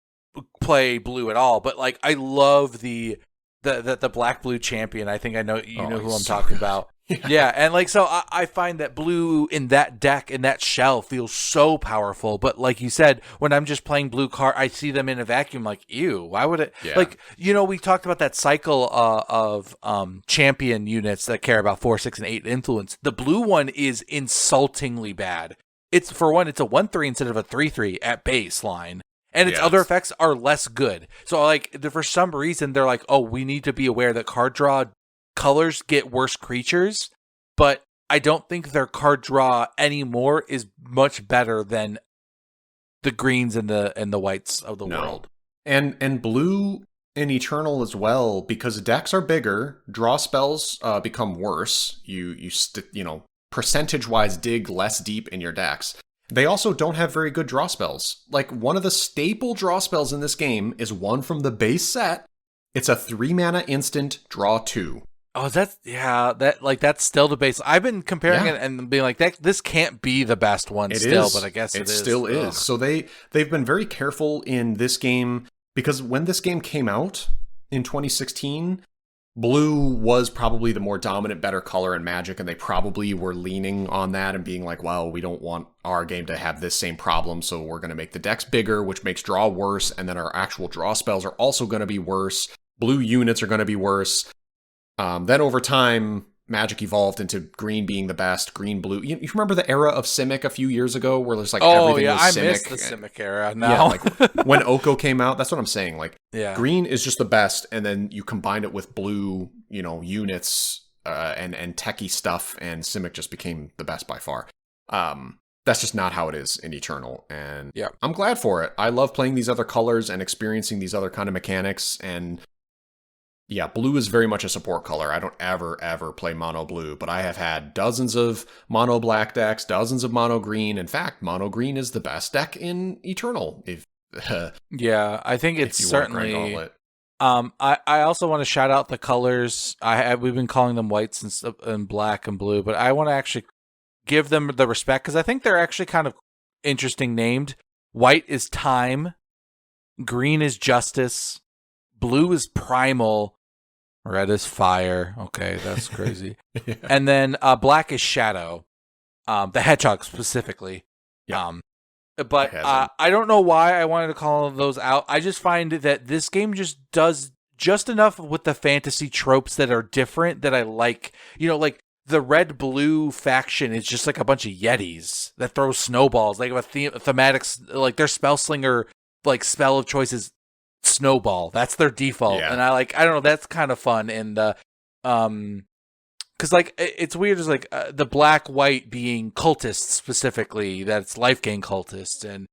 play blue at all. But like I love the black blue champion. I think I know know who I'm talking about. Yeah, and like so I find that blue in that deck, in that shell, feels so powerful. But like you said, when I'm just playing blue card, I see them in a vacuum, like, ew, why would it? Yeah. Like, we talked about that cycle of champion units that care about 4, 6, and 8 influence. The blue one is insultingly bad. It's a 1/3 instead of a 3/3 at baseline. And its other effects are less good. So like for some reason they're like, oh, we need to be aware that card draw colors get worse creatures, but I don't think their card draw anymore is much better than the greens and the whites of the world. And blue in Eternal as well, because decks are bigger, draw spells become worse. You percentage-wise dig less deep in your decks. They also don't have very good draw spells. Like, one of the staple draw spells in this game is one from the base set. It's a 3-mana instant, draw 2. Oh, that's still the base. I've been comparing it and being like, this can't be the best one but I guess it is. It still is. So they've been very careful in this game, because when this game came out in 2016, blue was probably the more dominant, better color in Magic, and they probably were leaning on that and being like, well, we don't want our game to have this same problem, so we're going to make the decks bigger, which makes draw worse, and then our actual draw spells are also going to be worse. Blue units are going to be worse. Then over time, Magic evolved into green being the best, green, blue. You remember the era of Simic a few years ago, where there's like everything was Simic? I miss the Simic era now. Yeah, like when Oko came out, that's what I'm saying. Like, green is just the best, and then you combine it with blue, units and techie stuff, and Simic just became the best by far. That's just not how it is in Eternal, and I'm glad for it. I love playing these other colors and experiencing these other kind of mechanics, and yeah, blue is very much a support color. I don't ever play mono blue, but I have had dozens of mono black decks, dozens of mono green. In fact, mono green is the best deck in Eternal. I think it's certainly. I also want to shout out the colors. We've been calling them whites and black and blue, but I want to actually give them the respect, because I think they're actually kind of interesting named. White is time, green is justice, blue is primal, red is fire. Okay, that's crazy. And then black is shadow. The hedgehog specifically. Yeah. But I don't know why I wanted to call those out. I just find that this game just does just enough with the fantasy tropes that are different that I like. Like the red-blue faction is just like a bunch of yetis that throw snowballs. Like a thematic, like their spell slinger, like spell of choice is snowball. That's their default. And I don't know, that's kind of fun. And because like it's weird, is like the black white being cultists specifically, that's life gain cultists, and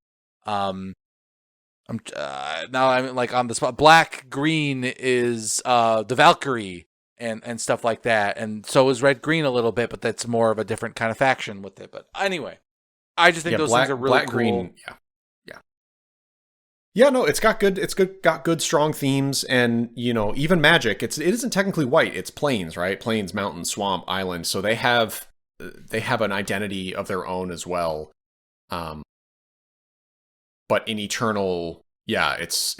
I'm now I'm like on the spot. Black green is the Valkyrie and stuff like that, and so is red green a little bit, but that's more of a different kind of faction with it. But anyway, I just think those things are really black cool. green. Yeah, no, got good strong themes, and even magic. It isn't technically white. It's plains, right? Plains, mountain, swamp, island. So they have an identity of their own as well. Um, but in Eternal, yeah, it's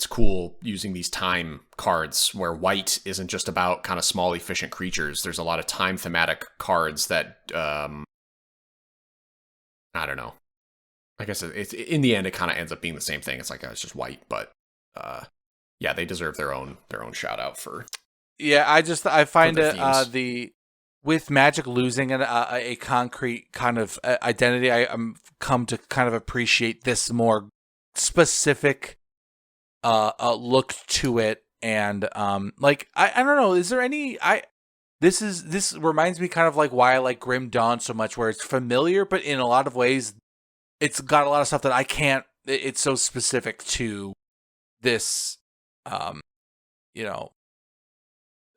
cool using these time cards where white isn't just about kind of small efficient creatures. There's a lot of time thematic cards that I don't know. I guess it's in the end it kind of ends up being the same thing. It's like it's just white, but yeah, they deserve their own shout out for. Yeah, I find it themes. with Magic losing a concrete kind of identity, I'm come to kind of appreciate this more specific look to it, and like I don't know, is there any this reminds me kind of like why I like Grim Dawn so much, where it's familiar, but in a lot of ways it's got a lot of stuff that I can't. It's so specific to this, you know,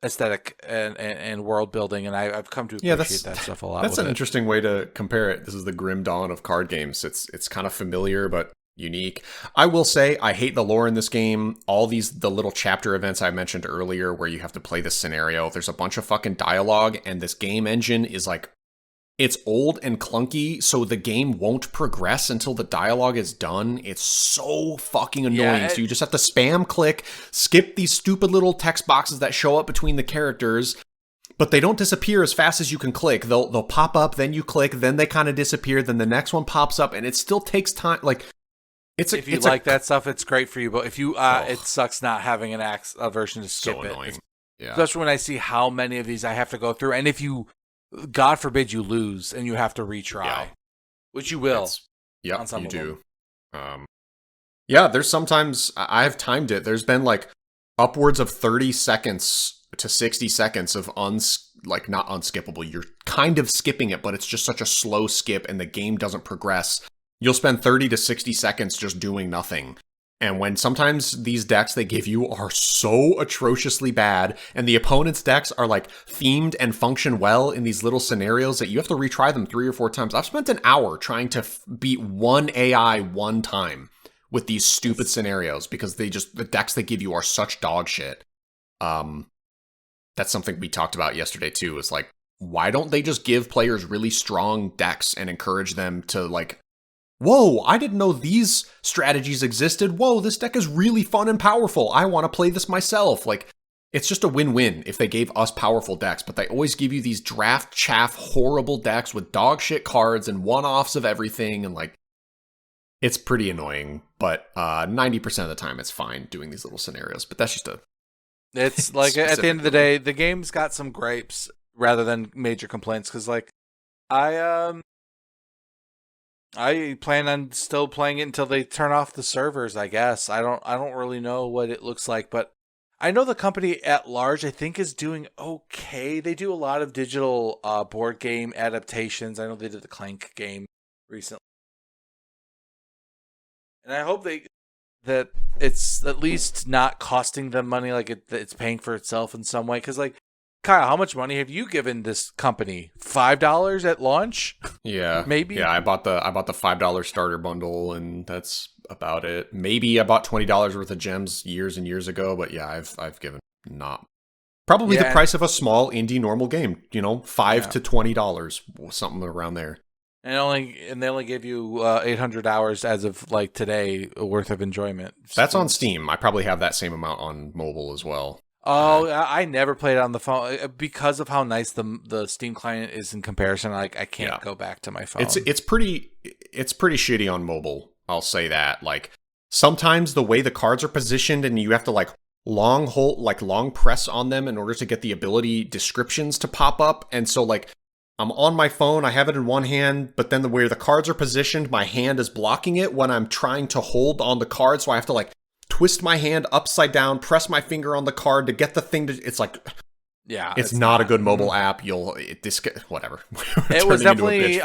aesthetic and world building, and I've come to appreciate that stuff a lot. That's an interesting way to compare it. This is the Grim Dawn of card games. It's kind of familiar but unique. I will say I hate the lore in this game. All the little chapter events I mentioned earlier where you have to play this scenario. There's a bunch of fucking dialogue, and this game engine is like. It's old and clunky, so the game won't progress until the dialogue is done. It's so fucking annoying. So you just have to spam click, skip these stupid little text boxes that show up between the characters, but they don't disappear as fast as you can click. They'll pop up, then you click, then they kind of disappear, then the next one pops up, and it still takes time. Like if you like that stuff, it's great for you. But if you, it sucks not having a version to skip so annoying. Yeah. Especially when I see how many of these I have to go through, and if you. God forbid you lose and you have to retry, which you will. Yeah, you do. Yeah, there's sometimes I've timed it. There's been like upwards of 30 seconds to 60 seconds of not unskippable. You're kind of skipping it, but it's just such a slow skip and the game doesn't progress. You'll spend 30 to 60 seconds just doing nothing. And when sometimes these decks they give you are so atrociously bad, and the opponent's decks are like themed and function well in these little scenarios that you have to retry them 3 or 4 times. I've spent an hour trying to beat one AI one time with these stupid scenarios because the decks they give you are such dog shit. That's something we talked about yesterday too. Is like, why don't they just give players really strong decks and encourage them to like. Whoa, I didn't know these strategies existed. Whoa, this deck is really fun and powerful. I want to play this myself. Like, it's just a win-win if they gave us powerful decks, but they always give you these draft chaff horrible decks with dog shit cards and one-offs of everything, and like, it's pretty annoying, but 90% of the time it's fine doing these little scenarios, but that's just It's like, at the end of the day, the game's got some gripes rather than major complaints, because like, I plan on still playing it until they turn off the servers, I guess. I don't really know what it looks like, but I know the company at large, I think, is doing okay. They do a lot of digital board game adaptations. I know they did the Clank game recently. And I hope that it's at least not costing them money, like it's paying for itself in some way. Because like, Kyle, how much money have you given this company? $5 at launch? Yeah, maybe. Yeah, I bought the $5 starter bundle, and that's about it. Maybe I bought $20 worth of gems years and years ago, but yeah, I've given not probably the price of a small indie normal game. $5 to $20, something around there. And they only give you 800 hours as of like today worth of enjoyment. That's on Steam. I probably have that same amount on mobile as well. Oh, I never played it on the phone because of how nice the Steam client is in comparison. Like I can't go back to my phone. It's pretty shitty on mobile. I'll say that. Like sometimes the way the cards are positioned and you have to like long press on them in order to get the ability descriptions to pop up. And so like I'm on my phone, I have it in one hand, but then where the cards are positioned, my hand is blocking it when I'm trying to hold on the card. So I have to like twist my hand upside down, press my finger on the card to get the thing to. It's like, yeah, it's not a good mobile app. Whatever. It was definitely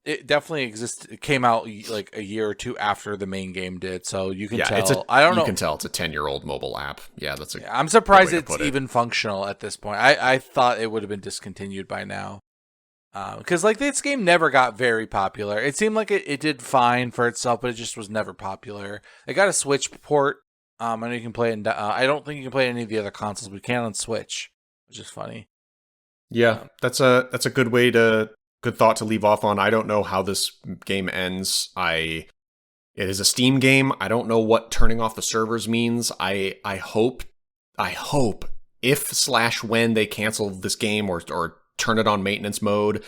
it definitely existed. It came out like a year or two after the main game did, so you can tell. I don't know. You can tell it's a 10-year-old mobile app. Yeah, that's a. I'm surprised it's even functional at this point. I thought it would have been discontinued by now. Because like this game never got very popular. It seemed like it did fine for itself, but it just was never popular. It got a Switch port. I know you can play it. I don't think you can play any of the other consoles. We can on Switch, which is funny. Yeah, that's a good thought to leave off on. I don't know how this game ends. It is a Steam game. I don't know what turning off the servers means. I hope if/when they cancel this game or turn it on maintenance mode,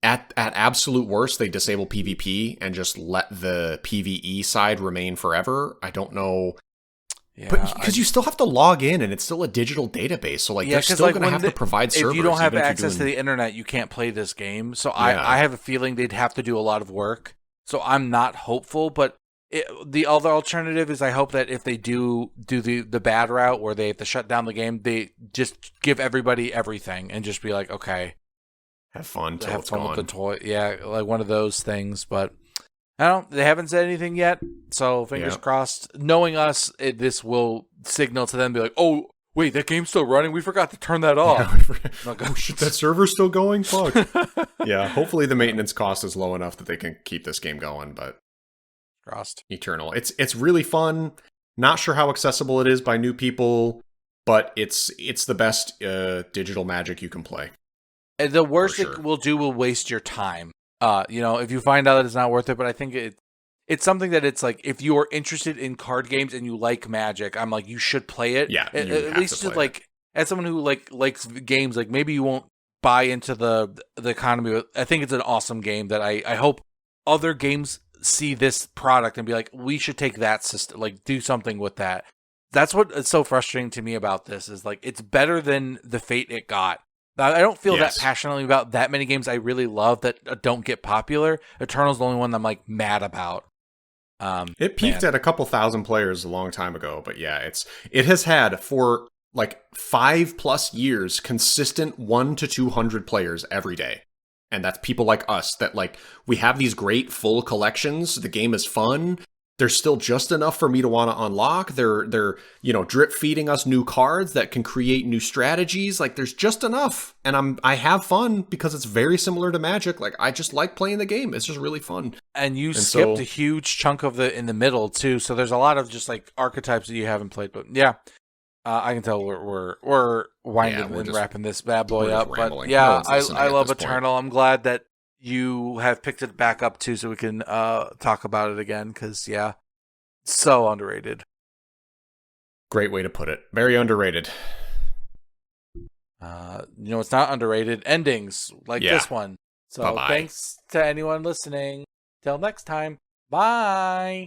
at absolute worst, they disable PvP and just let the PvE side remain forever. I don't know. Yeah, but because you still have to log in and it's still a digital database. So like, they're still going to have to provide servers. If you don't have access to the internet, you can't play this game. So I have a feeling they'd have to do a lot of work. So I'm not hopeful, but the other alternative is I hope that if they do the bad route where they have to shut down the game, they just give everybody everything and just be like, okay, have fun till it's gone. With the toy. Yeah, like one of those things. But I don't. They haven't said anything yet, so fingers crossed. Knowing us, this will signal to them, be like, oh, wait, that game's still running. We forgot to turn that off. Oh shit, that server's still going. Fuck. Yeah, hopefully the maintenance cost is low enough that they can keep this game going. But Eternal. It's really fun. Not sure how accessible it is by new people, but it's the best digital Magic you can play. And the worst it will do will waste your time. If you find out that it's not worth it, but I think it's something that it's like, if you are interested in card games and you like Magic, I'm like, you should play it. Yeah, at least like as someone who likes games, like maybe you won't buy into the economy. But I think it's an awesome game that I hope other games see this product and be like, we should take that system, like do something with that. That's what is so frustrating to me about this, is like, it's better than the fate it got. I don't feel that passionately about that many games I really love that don't get popular. Eternal's the only one that I'm like mad about. It peaked at a couple thousand players a long time ago, but yeah, it has had for like 5+ years consistent 100 to 200 players every day. And that's people like us that like, we have these great full collections. The game is fun. There's still just enough for me to want to unlock. They're drip feeding us new cards that can create new strategies. Like, there's just enough, and I have fun because it's very similar to Magic. Like, I just like playing the game. It's just really fun. And you skipped a huge chunk of in the middle too. So there's a lot of just like archetypes that you haven't played. But yeah, I can tell we're winding and wrapping this bad boy up. But yeah, I love Eternal. I'm glad that you have picked it back up too, so we can talk about it again, because so underrated. Great way to put it. Very underrated. It's not underrated. Endings like this one. So Thanks to anyone listening. Till next time. Bye.